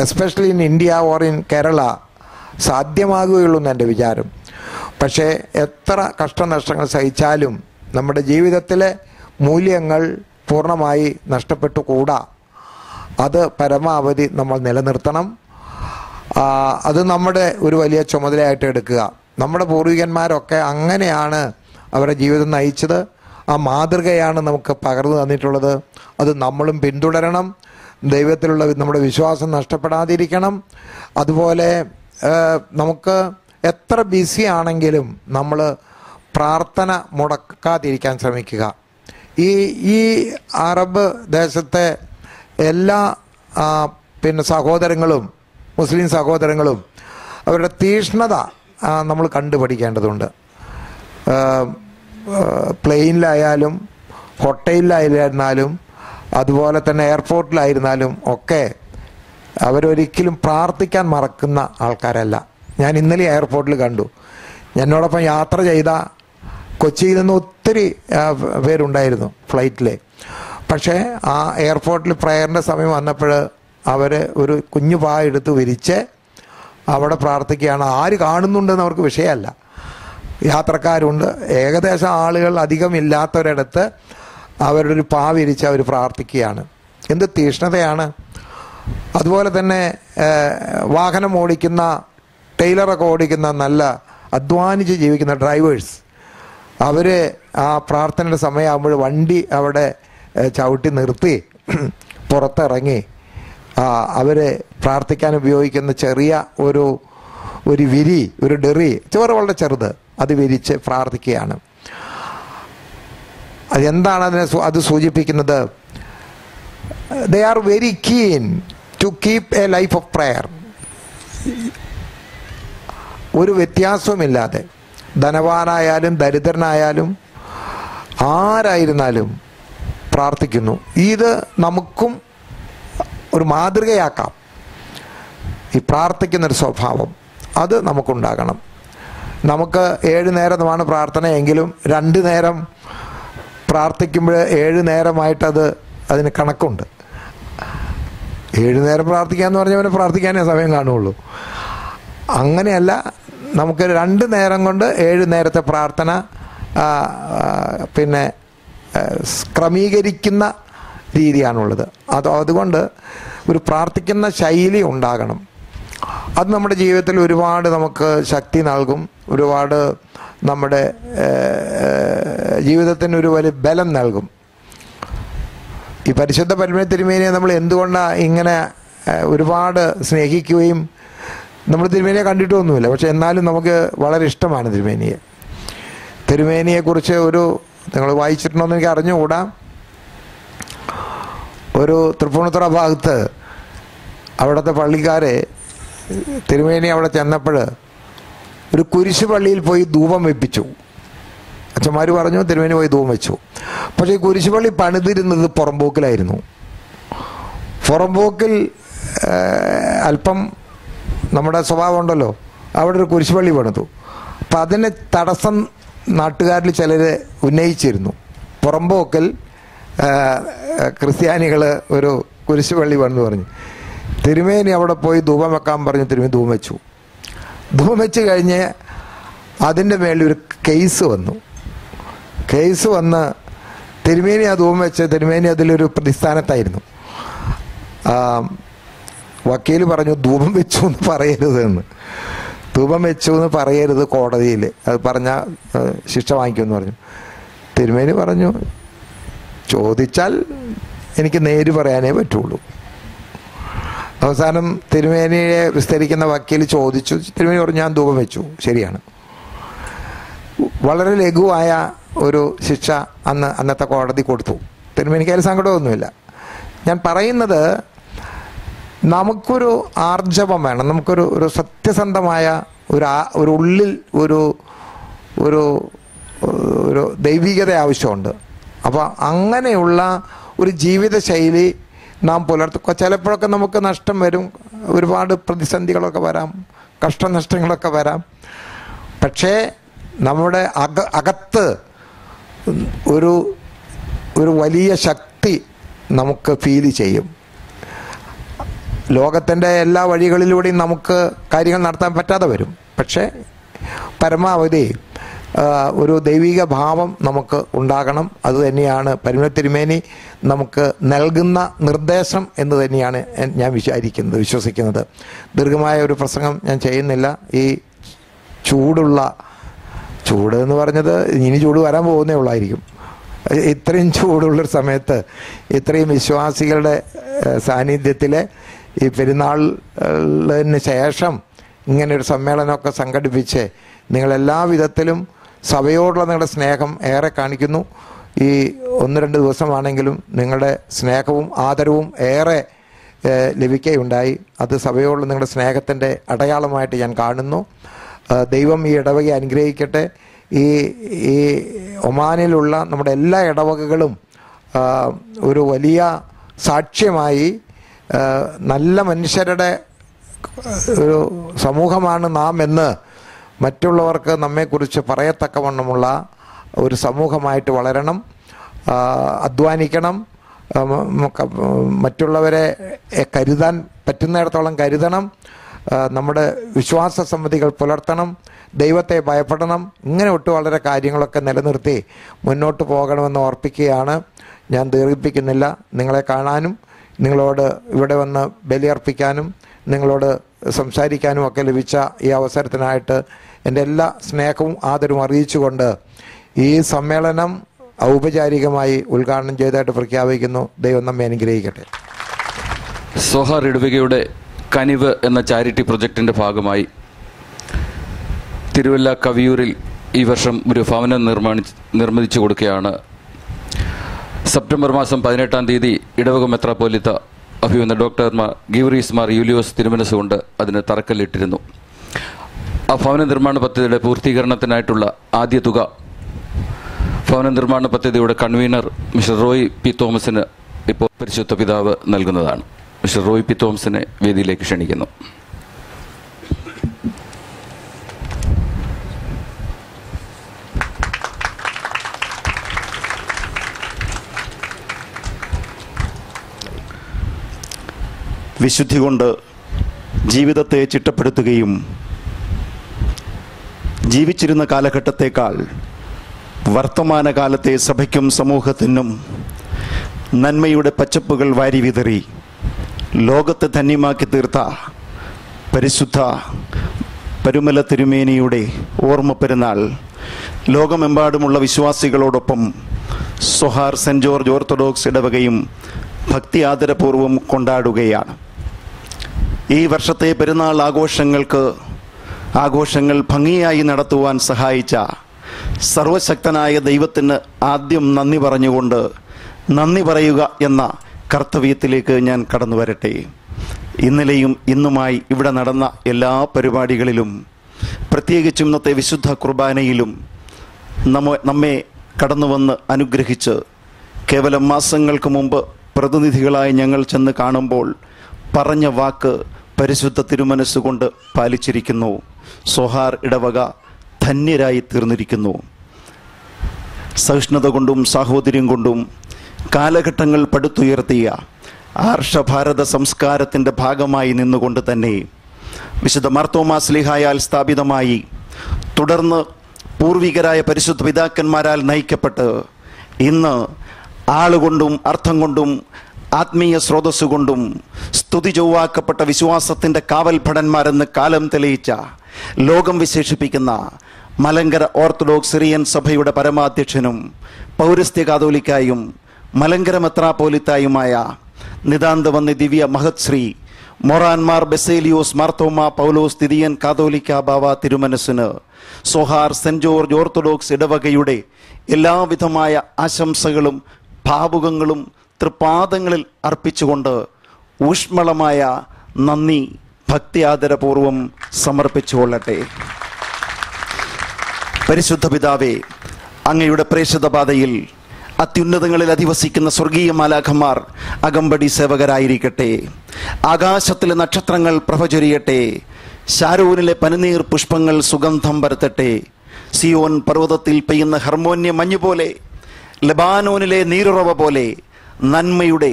Speaker 3: especially in India or in Kerala സാധ്യമാകുകയുള്ളൂ എന്ന് എൻ്റെ വിചാരം. പക്ഷേ എത്ര കഷ്ടനഷ്ടങ്ങൾ സഹിച്ചാലും നമ്മുടെ ജീവിതത്തിലെ മൂല്യങ്ങൾ പൂർണ്ണമായി നഷ്ടപ്പെട്ടുകൂടാ. അത് പരമാവധി നമ്മൾ നിലനിർത്തണം. അത് നമ്മുടെ ഒരു വലിയ ചുമതലയായിട്ട് എടുക്കുക. നമ്മുടെ പൂർവികന്മാരൊക്കെ അങ്ങനെയാണ് അവരുടെ ജീവിതം നയിച്ചത്. ആ മാതൃകയാണ് നമുക്ക് പകർന്നു തന്നിട്ടുള്ളത്. അത് നമ്മളും പിന്തുടരണം. ദൈവത്തിലുള്ള നമ്മുടെ വിശ്വാസം നഷ്ടപ്പെടാതിരിക്കണം. അതുപോലെ നമുക്ക് എത്ര ബിസി ആണെങ്കിലും നമ്മൾ പ്രാർത്ഥന മുടക്കാതിരിക്കാൻ ശ്രമിക്കുക. ഈ അറബ് ദേശത്തെ എല്ലാ സഹോദരങ്ങളും, മുസ്ലിം സഹോദരങ്ങളും അവരുടെ തീഷ്ണത നമ്മൾ കണ്ടുപഠിക്കേണ്ടതുണ്ട്. പ്ലെയിനിലായാലും ഹോട്ടലിലായിരുന്നാലും അതുപോലെ തന്നെ എയർപോർട്ടിലായിരുന്നാലും ഒക്കെ അവരൊരിക്കലും പ്രാർത്ഥിക്കാൻ മറക്കുന്ന ആൾക്കാരല്ല. ഞാൻ ഇന്നലെ എയർപോർട്ടിൽ കണ്ടു. എന്നോടൊപ്പം യാത്ര ചെയ്ത കൊച്ചിയിൽ നിന്ന് ഒത്തിരി പേരുണ്ടായിരുന്നു ഫ്ലൈറ്റിൽ. പക്ഷേ ആ എയർപോർട്ടിൽ പ്രയറിൻ്റെ സമയം വന്നപ്പോൾ അവർ ഒരു കുഞ്ഞു പാ എടുത്ത് വിരിച്ച് അവിടെ പ്രാർത്ഥിക്കുകയാണ്. ആര് കാണുന്നുണ്ടെന്ന് അവർക്ക് വിഷയമല്ല. യാത്രക്കാരുണ്ട്, ഏകദേശം ആളുകൾ അധികം ഇല്ലാത്തൊരിടത്ത് അവരുടെ ഒരു പാ വിരിച്ച് അവർ പ്രാർത്ഥിക്കുകയാണ്. എന്ത് തീഷ്ണതയാണ്! അതുപോലെ തന്നെ വാഹനം ഓടിക്കുന്ന, ടൈലറൊക്കെ ഓടിക്കുന്ന, നല്ല അധ്വാനിച്ച് ജീവിക്കുന്ന ഡ്രൈവേഴ്സ്, അവർ ആ പ്രാർത്ഥനയുടെ സമയമാകുമ്പോൾ വണ്ടി അവിടെ ചവിട്ടി നിർത്തി പുറത്തിറങ്ങി അവർ പ്രാർത്ഥിക്കാൻ ഉപയോഗിക്കുന്ന ചെറിയ ഒരു വിരി, ഒരു ഡെറി, വളരെ ചെറുത്, അത് വിരിച്ച് പ്രാർത്ഥിക്കുകയാണ്. അതെന്താണ് അത് സൂചിപ്പിക്കുന്നത്? They are very keen to keep a life of prayer. ഒരു വ്യത്യാസവുമില്ലാതെ ധനവാനായാലും ദരിദ്രനായാലും ആരായിരുന്നാലും പ്രാർത്ഥിക്കുന്നു. ഇത് നമുക്കും ഒരു മാതൃകയാക്കാം. ഈ പ്രാർത്ഥിക്കുന്നൊരു സ്വഭാവം അത് നമുക്കുണ്ടാകണം. നമുക്ക് 7 നേരമാണ് പ്രാർത്ഥനയെങ്കിലും 2 നേരം പ്രാർത്ഥിക്കുമ്പോൾ 7 നേരമായിട്ടത് അതിന് കണക്കുണ്ട്. 7 നേരം പ്രാർത്ഥിക്കാമെന്ന് പറഞ്ഞവന് പ്രാർത്ഥിക്കാനേ സമയം കാണുകയുള്ളൂ. അങ്ങനെയല്ല, നമുക്ക് 2 നേരം കൊണ്ട് 7 നേരത്തെ പ്രാർത്ഥന പിന്നെ ക്രമീകരിക്കുന്ന രീതിയാണുള്ളത്. അതുകൊണ്ട് ഒരു പ്രാർത്ഥിക്കുന്ന ശൈലി ഉണ്ടാകണം. അത് നമ്മുടെ ജീവിതത്തിൽ ഒരുപാട് നമുക്ക് ശക്തി നൽകും, ഒരുപാട് നമ്മുടെ ജീവിതത്തിന് ഒരു വലിയ ബലം നൽകും. ഈ പരിശുദ്ധ പരമ തിരുമേനിയെ നമ്മൾ എന്തുകൊണ്ടാണ് ഇങ്ങനെ ഒരുപാട് സ്നേഹിക്കുകയും, നമ്മൾ തിരുമേനിയെ കണ്ടിട്ടൊന്നുമില്ല, പക്ഷെ എന്നാലും നമുക്ക് വളരെ ഇഷ്ടമാണ് തിരുമേനിയെ. തിരുമേനിയെക്കുറിച്ച് നിങ്ങൾ വായിച്ചിട്ടുണ്ടോയെന്ന് എനിക്ക് അറിഞ്ഞുകൂടാ. ഒരു തൃപ്പൂണിത്തുറ ഭാഗത്ത് അവിടുത്തെ പള്ളിക്കാരെ തിരുമേനി അവിടെ ചെന്നപ്പോൾ ഒരു കുരിശ് പള്ളിയിൽ പോയി ധൂപം വെപ്പിച്ചു. അച്ഛന്മാർ പറഞ്ഞു തിരുമേനി പോയി ധൂപം വെച്ചു. പക്ഷേ ഈ കുരിശ് പള്ളി പണിതിരുന്നത് പുറമ്പോക്കിലായിരുന്നു. പുറമ്പോക്കിൽ അല്പം നമ്മുടെ സ്വഭാവം ഉണ്ടല്ലോ, അവിടെ ഒരു കുരിശ് പള്ളി പണിതു. അപ്പം അതിന് തടസ്സം നാട്ടുകാരിൽ ചിലർ ഉന്നയിച്ചിരുന്നു. പുറമ്പോക്കിൽ ക്രിസ്ത്യാനികൾ ഒരു കുരിശ് പള്ളി പണിതു പറഞ്ഞു. തിരുമേനി അവിടെ പോയി ധൂപം വെക്കാൻ പറഞ്ഞു. തിരുമേനി ധൂപം വെച്ചു. ധൂപം വെച്ച് കഴിഞ്ഞ് അതിൻ്റെ മേളിൽ ഒരു കേസ് വന്നു. കേസ് വന്ന് തിരുമേനി ആ ധൂപം വെച്ച് തിരുമേനി അതിലൊരു പ്രതിസ്ഥാനത്തായിരുന്നു. വക്കീൽ പറഞ്ഞു ധൂപം വെച്ചു എന്ന് പറയരുത് എന്ന്. ധൂപം വെച്ചു എന്ന് പറയരുത് കോടതിയിൽ, അത് പറഞ്ഞാൽ ശിക്ഷ വാങ്ങിക്കുമെന്ന് പറഞ്ഞു. തിരുമേനി പറഞ്ഞു ചോദിച്ചാൽ എനിക്ക് നേര് പറയാനേ പറ്റുള്ളൂ. അവസാനം തിരുമേനിയെ വിസ്തരിക്കുന്ന വക്കീൽ ചോദിച്ചു. തിരുമേനി പറഞ്ഞു ഞാൻ ധൂപം വെച്ചു, ശരിയാണ്. വളരെ ലഘുവായ ഒരു ശിക്ഷ അന്നത്തെ കോടതി കൊടുത്തു. തിരുമേനിക്ക് അതിൽ സങ്കടമൊന്നുമില്ല. ഞാൻ പറയുന്നത് നമുക്കൊരു ആർജവം വേണം, നമുക്കൊരു സത്യസന്ധമായ ഒരു ഉള്ളിൽ ഒരു ദൈവികത ആവശ്യമുണ്ട്. അപ്പോൾ അങ്ങനെയുള്ള ഒരു ജീവിതശൈലി നാം പുലർത്തുക. ചിലപ്പോഴൊക്കെ നമുക്ക് നഷ്ടം വരും, ഒരുപാട് പ്രതിസന്ധികളൊക്കെ വരാം, കഷ്ടനഷ്ടങ്ങളൊക്കെ വരാം. പക്ഷേ നമ്മുടെ അകത്ത് ഒരു വലിയ ശക്തി നമുക്ക് ഫീൽ ചെയ്യും. ലോകത്തിൻ്റെ എല്ലാ വഴികളിലൂടെയും നമുക്ക് കാര്യങ്ങൾ നടത്താൻ പറ്റാതെ വരും. പക്ഷേ പരമാവധി ഒരു ദൈവിക ഭാവം നമുക്ക് ഉണ്ടാകണം. അതുതന്നെയാണ് പരിമള തിരുമേനി നമുക്ക് നൽകുന്ന നിർദ്ദേശം എന്ന് തന്നെയാണ് ഞാൻ വിശ്വസിക്കുന്നത്. ദീർഘമായ ഒരു പ്രസംഗം ഞാൻ ചെയ്യുന്നില്ല. ഈ ചൂട് എന്ന് പറഞ്ഞത് ഇനി ചൂട് വരാൻ പോകുന്നേ ഉള്ളായിരിക്കും. ഇത്രയും ചൂടുള്ളൊരു സമയത്ത് ഇത്രയും വിശ്വാസികളുടെ സാന്നിധ്യത്തിൽ ഈ പെരുന്നാളിന് ശേഷം ഇങ്ങനെയൊരു സമ്മേളനമൊക്കെ സംഘടിപ്പിച്ച് നിങ്ങളെല്ലാ വിധത്തിലും സഭയോടുള്ള നിങ്ങളുടെ സ്നേഹം ഏറെ കാണിക്കുന്നു. ഈ 1-2 ദിവസമാണെങ്കിലും നിങ്ങളുടെ സ്നേഹവും ആദരവും ഏറെ ലഭിക്കുകയുണ്ടായി. അത് സഭയോടുള്ള നിങ്ങളുടെ സ്നേഹത്തിൻ്റെ അടയാളമായിട്ട് ഞാൻ കാണുന്നു. ദൈവം ഈ ഇടവകയെ അനുഗ്രഹിക്കട്ടെ. ഈ ഒമാനിലുള്ള നമ്മുടെ എല്ലാ ഇടവകകളും ഒരു വലിയ സാക്ഷ്യമായി നല്ല മനുഷ്യരുടെ ഒരു സമൂഹമാണ് നാം എന്ന് മറ്റുള്ളവർക്ക് നമ്മെക്കുറിച്ച് പറയത്തക്കവണ്ണമുള്ള ഒരു സമൂഹമായിട്ട് വളരണം, അധ്വാനിക്കണം, മറ്റുള്ളവരെ കരുതാൻ പറ്റുന്നിടത്തോളം കരുതണം, നമ്മുടെ വിശ്വാസ സമ്മതികൾ പുലർത്തണം, ദൈവത്തെ ഭയപ്പെടണം. ഇങ്ങനെ ഒട്ട് വളരെ കാര്യങ്ങളൊക്കെ നിലനിർത്തി മുന്നോട്ട് പോകണമെന്ന് ഓർപ്പിക്കുകയാണ്. ഞാൻ ദീർഘിപ്പിക്കുന്നില്ല. നിങ്ങളെ കാണാനും നിങ്ങളോട് ഇവിടെ വന്ന് ബലിയർപ്പിക്കാനും നിങ്ങളോട് സംസാരിക്കാനും ഒക്കെ ലഭിച്ച ഈ അവസരത്തിനായിട്ട് എൻ്റെ എല്ലാ സ്നേഹവും ആദരവും അറിയിച്ചുകൊണ്ട് ഈ സമ്മേളനം ഔപചാരികമായി ഉദ്ഘാടനം ചെയ്തതായിട്ട് പ്രഖ്യാപിക്കുന്നു. ദൈവം നമ്മെ അനുഗ്രഹിക്കട്ടെ.
Speaker 10: സോഹാർ ഇടവകയുടെ കനിവ് എന്ന ചാരിറ്റി പ്രൊജക്ടിൻ്റെ ഭാഗമായി തിരുവല്ല കവിയൂരിൽ ഈ വർഷം ഒരു ഭവനം നിർമ്മിച്ചു കൊടുക്കുകയാണ്. സെപ്റ്റംബർ മാസം 18-ാം തീയതി ഇടവക മെത്രാപ്പോലിത്ത അഭിമന്യ ഡോക്ടർ ഗീവറീസ് മാർ യൂലിയോസ് തിരുമനസ് കൊണ്ട് അതിന് തറക്കല്ലിട്ടിരുന്നു. ആ ഭവന നിർമ്മാണ പദ്ധതിയുടെ പൂർത്തീകരണത്തിനായിട്ടുള്ള ആദ്യ തുക ഭവന നിർമ്മാണ പദ്ധതിയുടെ കൺവീനർ മിസ്റ്റർ റോയ് പി തോമസിന് ഇപ്പോൾ പരിശുദ്ധ പിതാവ് നൽകുന്നതാണ്. മിസ്റ്റർ റോയ് പി തോമസിനെ വേദിയിലേക്ക് ക്ഷണിക്കുന്നു.
Speaker 11: വിശുദ്ധി കൊണ്ട് ജീവിതത്തെ ചിട്ടപ്പെടുത്തുകയും ജീവിച്ചിരുന്ന കാലഘട്ടത്തേക്കാൾ വർത്തമാനകാലത്തെ സഭയ്ക്കും സമൂഹത്തിനും നന്മയുടെ പച്ചപ്പുകൾ വാരി വിതറി ലോകത്തെ ധന്യമാക്കി തീർത്ത പരിശുദ്ധ പരുമല തിരുമേനിയുടെ ഓർമ്മ പെരുന്നാൾ ലോകമെമ്പാടുമുള്ള വിശ്വാസികളോടൊപ്പം സോഹാർ സെൻറ് ജോർജ് ഓർത്തഡോക്സ് ഇടവകയും ഭക്തി ആദരപൂർവ്വം കൊണ്ടാടുകയാണ്. ഈ വർഷത്തെ പെരുന്നാൾ ആഘോഷങ്ങൾ ഭംഗിയായി നടത്തുവാൻ സഹായിച്ച സർവശക്തനായ ദൈവത്തിന് ആദ്യം നന്ദി പറഞ്ഞുകൊണ്ട് നന്ദി പറയുക എന്ന കർത്തവ്യത്തിലേക്ക് ഞാൻ കടന്നു വരട്ടെ. ഇന്നലെയും ഇന്നുമായി ഇവിടെ നടന്ന എല്ലാ പരിപാടികളിലും പ്രത്യേകിച്ചും ഇന്നത്തെ വിശുദ്ധ കുർബാനയിലും നമ്മെ കടന്നുവന്ന് അനുഗ്രഹിച്ച് കേവലം മാസങ്ങൾക്ക് മുമ്പ് പ്രതിനിധികളായി ഞങ്ങൾ ചെന്ന് കാണുമ്പോൾ പറഞ്ഞ വാക്ക് പരിശുദ്ധ തിരുമനസ്സുകൊണ്ട് പാലിച്ചിരിക്കുന്നു. സോഹാർ ഇടവക ധന്യരായി തീർന്നിരിക്കുന്നു. സഹിഷ്ണുത കൊണ്ടും സാഹോദര്യം കൊണ്ടും കാലഘട്ടങ്ങൾ പടുത്തുയർത്തിയ ആർഷഭാരത സംസ്കാരത്തിൻ്റെ ഭാഗമായി നിന്നുകൊണ്ട് തന്നെ വിശുദ്ധ മാർത്തോമാ ശ്ലീഹായാൽ സ്ഥാപിതമായി തുടർന്ന് പൂർവികരായ പരിശുദ്ധ പിതാക്കന്മാരാൽ നയിക്കപ്പെട്ട് ഇന്ന് ആളുകൊണ്ടും അർത്ഥം കൊണ്ടും ആത്മീയ സ്രോതസ് കൊണ്ടും സ്തുതി ചൊവ്വാക്കപ്പെട്ട വിശ്വാസത്തിൻ്റെ കാവൽഭടന്മാരെന്ന് കാലം തെളിയിച്ച ലോകം വിശേഷിപ്പിക്കുന്ന മലങ്കര ഓർത്തഡോക്സ് സിറിയൻ സഭയുടെ പരമാധ്യക്ഷനും പൗരസ്ത്യ കാതോലിക്കായും മലങ്കര മെത്രാപ്പോലിത്തായുമായ നിതാന്തവന്നി ദിവ്യ മഹത്ശ്രീ മൊറാൻമാർ ബെസേലിയോസ് മാർത്തോമ പൗലോസ് തിരിയൻ കാതോലിക്ക ബാവ തിരുമനസ്സിന് സോഹാർ സെൻറ് ജോർജ് ഓർത്തഡോക്സ് ഇടവകയുടെ എല്ലാവിധമായ ആശംസകളും ഭാവുകങ്ങളും തൃപാദങ്ങളിൽ അർപ്പിച്ചുകൊണ്ട് ഊഷ്മളമായ നന്ദി ഭക്തി ആദരപൂർവം സമർപ്പിച്ചുകൊള്ളട്ടെ. പരിശുദ്ധ പിതാവേ, അങ്ങയുടെ പ്രേക്ഷിതപാതയിൽ അത്യുന്നതങ്ങളിൽ അധിവസിക്കുന്ന സ്വർഗീയ മാലാഖമാർ അകമ്പടി സേവകരായിരിക്കട്ടെ. ആകാശത്തിലെ നക്ഷത്രങ്ങൾ പ്രഭചൊരിയട്ടെ. ശാരോനിലെ പനിനീർ പുഷ്പങ്ങൾ സുഗന്ധം പരത്തട്ടെ. സിയോൻ പർവ്വതത്തിൽ പെയ്യുന്ന ഹർമോന്യ മഞ്ഞുപോലെ, ലബാനോനിലെ നീരുറവ പോലെ നന്മയുടെ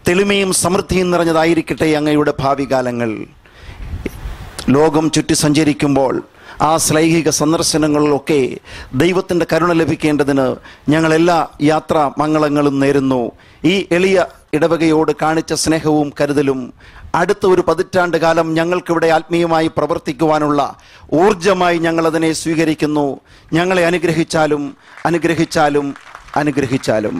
Speaker 11: തെളിമയും സമൃദ്ധിയും നിറഞ്ഞതായിരിക്കട്ടെ അങ്ങയുടെ ഭാവി കാലങ്ങൾ. ലോകം ചുറ്റി സഞ്ചരിക്കുമ്പോൾ ആ ശ്ലൈഹിക സന്ദർശനങ്ങളിലൊക്കെ ദൈവത്തിൻ്റെ കരുണ ലഭിക്കേണ്ടതിന് ഞങ്ങളെല്ലാ യാത്രാ മംഗളങ്ങളും നേരുന്നു. ഈ എളിയ ഇടവകയോട് കാണിച്ച സ്നേഹവും കരുതലും അടുത്ത ഒരു 10 കാലം ഞങ്ങൾക്കിവിടെ ആത്മീയമായി പ്രവർത്തിക്കുവാനുള്ള ഊർജമായി ഞങ്ങളതിനെ സ്വീകരിക്കുന്നു. ഞങ്ങളെ അനുഗ്രഹിച്ചാലും അനുഗ്രഹിച്ചാലും അനുഗ്രഹിച്ചാലും.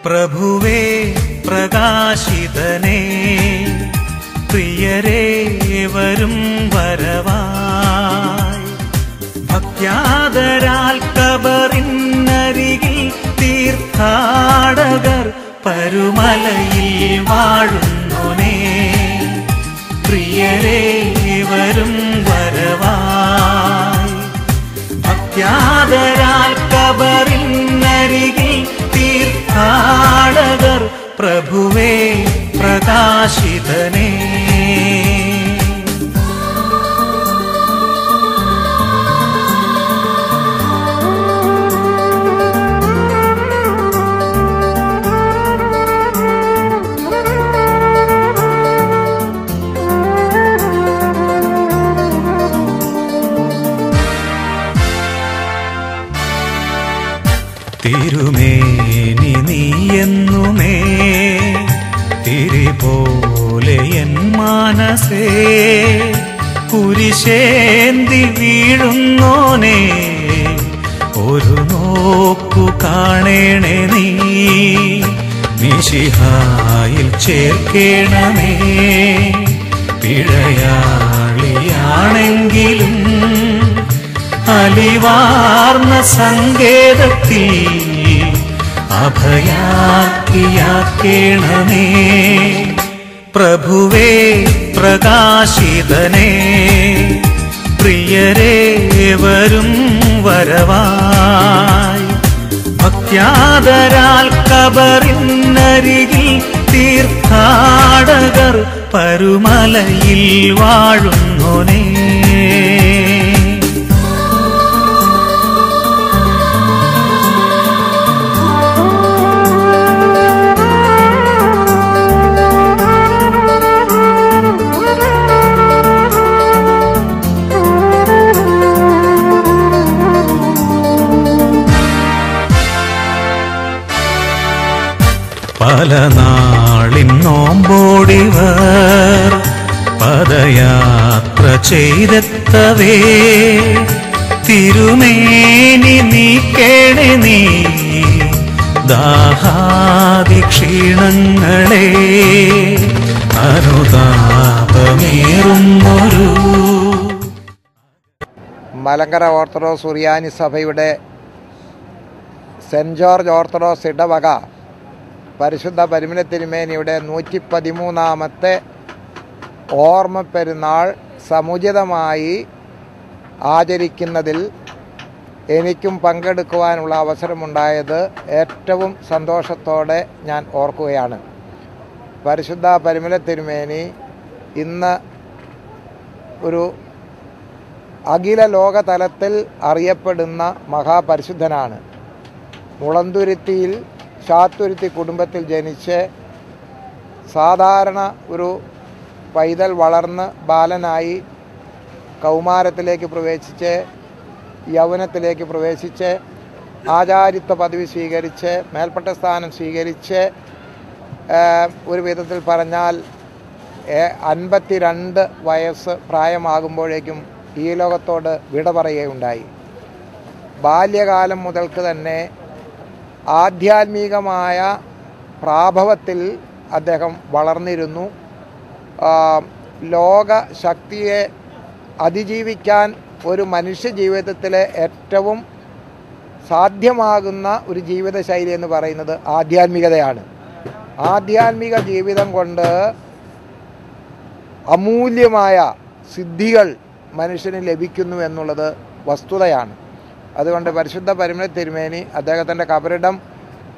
Speaker 12: പ്രഭുവേ പ്രകാശിതനേ പ്രിയരേ വരും വരവായി ഭക്യാദരാൽ കബറിനരികിൽ തീർത്ഥാടകർ പരുമലയിൽ വാഴുന്നോനേ പ്രിയരേ വരും വരവായി ഭക്യാദരാൽ കബറിനരികിൽ തീർത്ഥാടകർ പ്രഭുവേ പ്രകാശിതനേ തിരുമേനി നീയെന്നുമേ തിരിപോലെ എൻ മാനസേ കുരിശേന്തി വീഴുന്നോനേ ഒരു നോക്കു കാണേണേ നീ മിശിഹായിൽ ചേർക്കേണമേ പിഴയാളിയാണെങ്കിലും അലിവാർന്ന സങ്കേതത്തിൽ അഭയാക്കിയാക്കേണമേ പ്രഭുവേ പ്രകാശിതനേ പ്രിയരേ വരും വരവായി ഭക്യാദരാൽ കബറിനരികിൽ തീർത്ഥാടകർ പരുമലയിൽ വാഴുന്നോനേ പല നാളിൻ നോമ്പോടിവർ പദയാത്ര ചെയ്തെത്തവേ തിരുമേനി നീക്കേണേ നീ ദാഹാദി ക്ഷീണങ്ങളെ അനുതാപമേറുന്നൊരു
Speaker 3: മലങ്കര ഓർത്തഡോക്സ് സുറിയാനി സഭയുടെ സെന്റ് ജോർജ് ഓർത്തഡോക്സ് ഇടവക പരിശുദ്ധ പരിമല തിരുമേനിയുടെ 113ാമത്തെ ഓർമ്മ പെരുന്നാൾ സമുചിതമായി ആചരിക്കുന്നതിൽ എനിക്കും പങ്കെടുക്കുവാനുള്ള അവസരമുണ്ടായത് ഏറ്റവും സന്തോഷത്തോടെ ഞാൻ ഓർക്കുകയാണ്. പരിശുദ്ധ പരിമല തിരുമേനി ഇന്ന് ഒരു അഖില ലോക തലത്തിൽ അറിയപ്പെടുന്ന മഹാപരിശുദ്ധനാണ്. മുളന്തുരുത്തിയിൽ ചാത്തുരുത്തി കുടുംബത്തിൽ ജനിച്ച് സാധാരണ ഒരു പൈതൽ വളർന്ന് ബാലനായി കൗമാരത്തിലേക്ക് പ്രവേശിച്ച് യൗവനത്തിലേക്ക് പ്രവേശിച്ച് ആചാര്യത്വ പദവി സ്വീകരിച്ച് മേൽപ്പെട്ട സ്ഥാനം സ്വീകരിച്ച് ഒരു വിധത്തിൽ പറഞ്ഞാൽ 52 വയസ്സ് പ്രായമാകുമ്പോഴേക്കും ഈ ലോകത്തോട് വിട പറയുകയുണ്ടായി. ബാല്യകാലം മുതൽക്ക് തന്നെ ആധ്യാത്മികമായ പ്രാഭവത്തിൽ അദ്ദേഹം വളർന്നിരുന്നു. ലോകശക്തിയെ അതിജീവിക്കാൻ ഒരു മനുഷ്യ ജീവിതത്തിലെ ഏറ്റവും സാധ്യമാകുന്ന ഒരു ജീവിതശൈലി എന്ന് പറയുന്നത് ആധ്യാത്മികതയാണ്. ആധ്യാത്മിക ജീവിതം കൊണ്ട് അമൂല്യമായ സിദ്ധികൾ മനുഷ്യന് ലഭിക്കുന്നു എന്നുള്ളത് വസ്തുതയാണ്. അതുകൊണ്ട് പരിശുദ്ധ പരിമല തിരുമേനി അദ്ദേഹത്തിൻ്റെ കബറിടം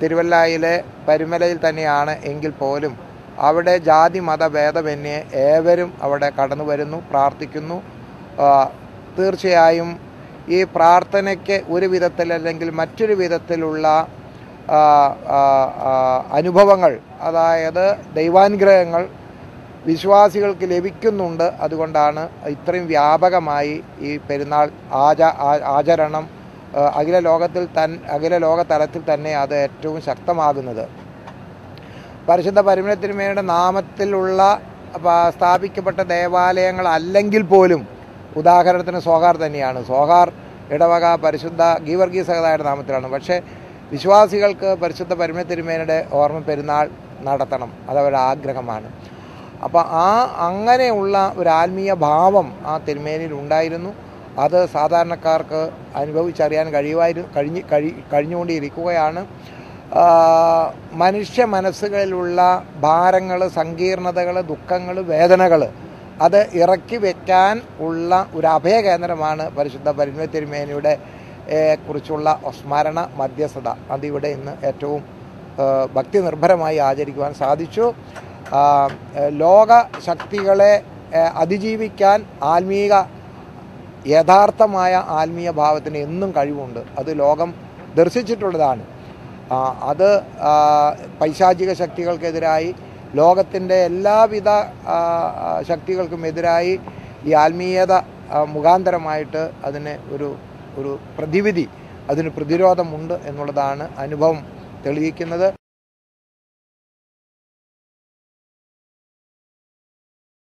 Speaker 3: തിരുവല്ലായിലെ പരിമലയിൽ തന്നെയാണ് എങ്കിൽ പോലും അവിടെ ജാതി മത ഭേദമന്യേ ഏവരും അവിടെ കടന്നു വരുന്നു, പ്രാർത്ഥിക്കുന്നു. തീർച്ചയായും ഈ പ്രാർത്ഥനയ്ക്ക് ഒരു വിധത്തിൽ അല്ലെങ്കിൽ മറ്റൊരു വിധത്തിലുള്ള അനുഭവങ്ങൾ, അതായത് ദൈവാനുഗ്രഹങ്ങൾ വിശ്വാസികൾക്ക് ലഭിക്കുന്നുണ്ട്. അതുകൊണ്ടാണ് ഇത്രയും വ്യാപകമായി ഈ പെരുന്നാൾ ആചരണം അഖില ലോക തലത്തിൽ തന്നെ അത് ഏറ്റവും ശക്തമാകുന്നത്. പരിശുദ്ധ പരിമല തിരുമേനിയുടെ നാമത്തിലുള്ള സ്ഥാപിക്കപ്പെട്ട ദേവാലയങ്ങൾ അല്ലെങ്കിൽ പോലും, ഉദാഹരണത്തിന് സോഹാർ തന്നെയാണ്. സോഹാർ ഇടവക പരിശുദ്ധ ഗീവർഗീസ് സഹോദരന്റെ നാമത്തിലാണ്. പക്ഷേ വിശ്വാസികൾക്ക് പരിശുദ്ധ പരമ തിരുമേനിയുടെ ഓർമ്മ പെരുന്നാൾ നടത്തണം, അതവരുടെ ആഗ്രഹമാണ്. അപ്പോൾ അങ്ങനെയുള്ള ഒരു ആത്മീയ ഭാവം ആ തിരുമേനിയിൽ ഉണ്ടായിരുന്നു. അത് സാധാരണക്കാർക്ക് അനുഭവിച്ചറിയാൻ കഴിഞ്ഞുകൊണ്ടിരിക്കുകയാണ്. മനുഷ്യ മനസ്സുകളിലുള്ള ഭാരങ്ങൾ, സങ്കീർണതകൾ, ദുഃഖങ്ങൾ, വേദനകൾ അത് ഇറക്കി വയ്ക്കാൻ ഉള്ള ഒരു അഭയകേന്ദ്രമാണ് പരിശുദ്ധ പരമ തിരുമേനിയുടെ കുറിച്ചുള്ള സ്മരണ മധ്യസ്ഥത. അതിവിടെ ഇന്ന് ഏറ്റവും ഭക്തി നിർഭരമായി ആചരിക്കുവാൻ സാധിച്ചു. ലോക ശക്തികളെ അതിജീവിക്കാൻ യഥാർത്ഥമായ ആത്മീയ ഭാവത്തിന് എന്നും കഴിവുണ്ട്. അത് ലോകം ദർശിച്ചിട്ടുള്ളതാണ്. അത് പൈശാചിക ശക്തികൾക്കെതിരായി, ലോകത്തിൻ്റെ എല്ലാവിധ ശക്തികൾക്കും എതിരായി ഈ ആത്മീയത മുഖാന്തരമായിട്ട് അതിന് ഒരു പ്രതിവിധി, അതിന് പ്രതിരോധമുണ്ട് എന്നുള്ളതാണ് അനുഭവം തെളിയിക്കുന്നത്.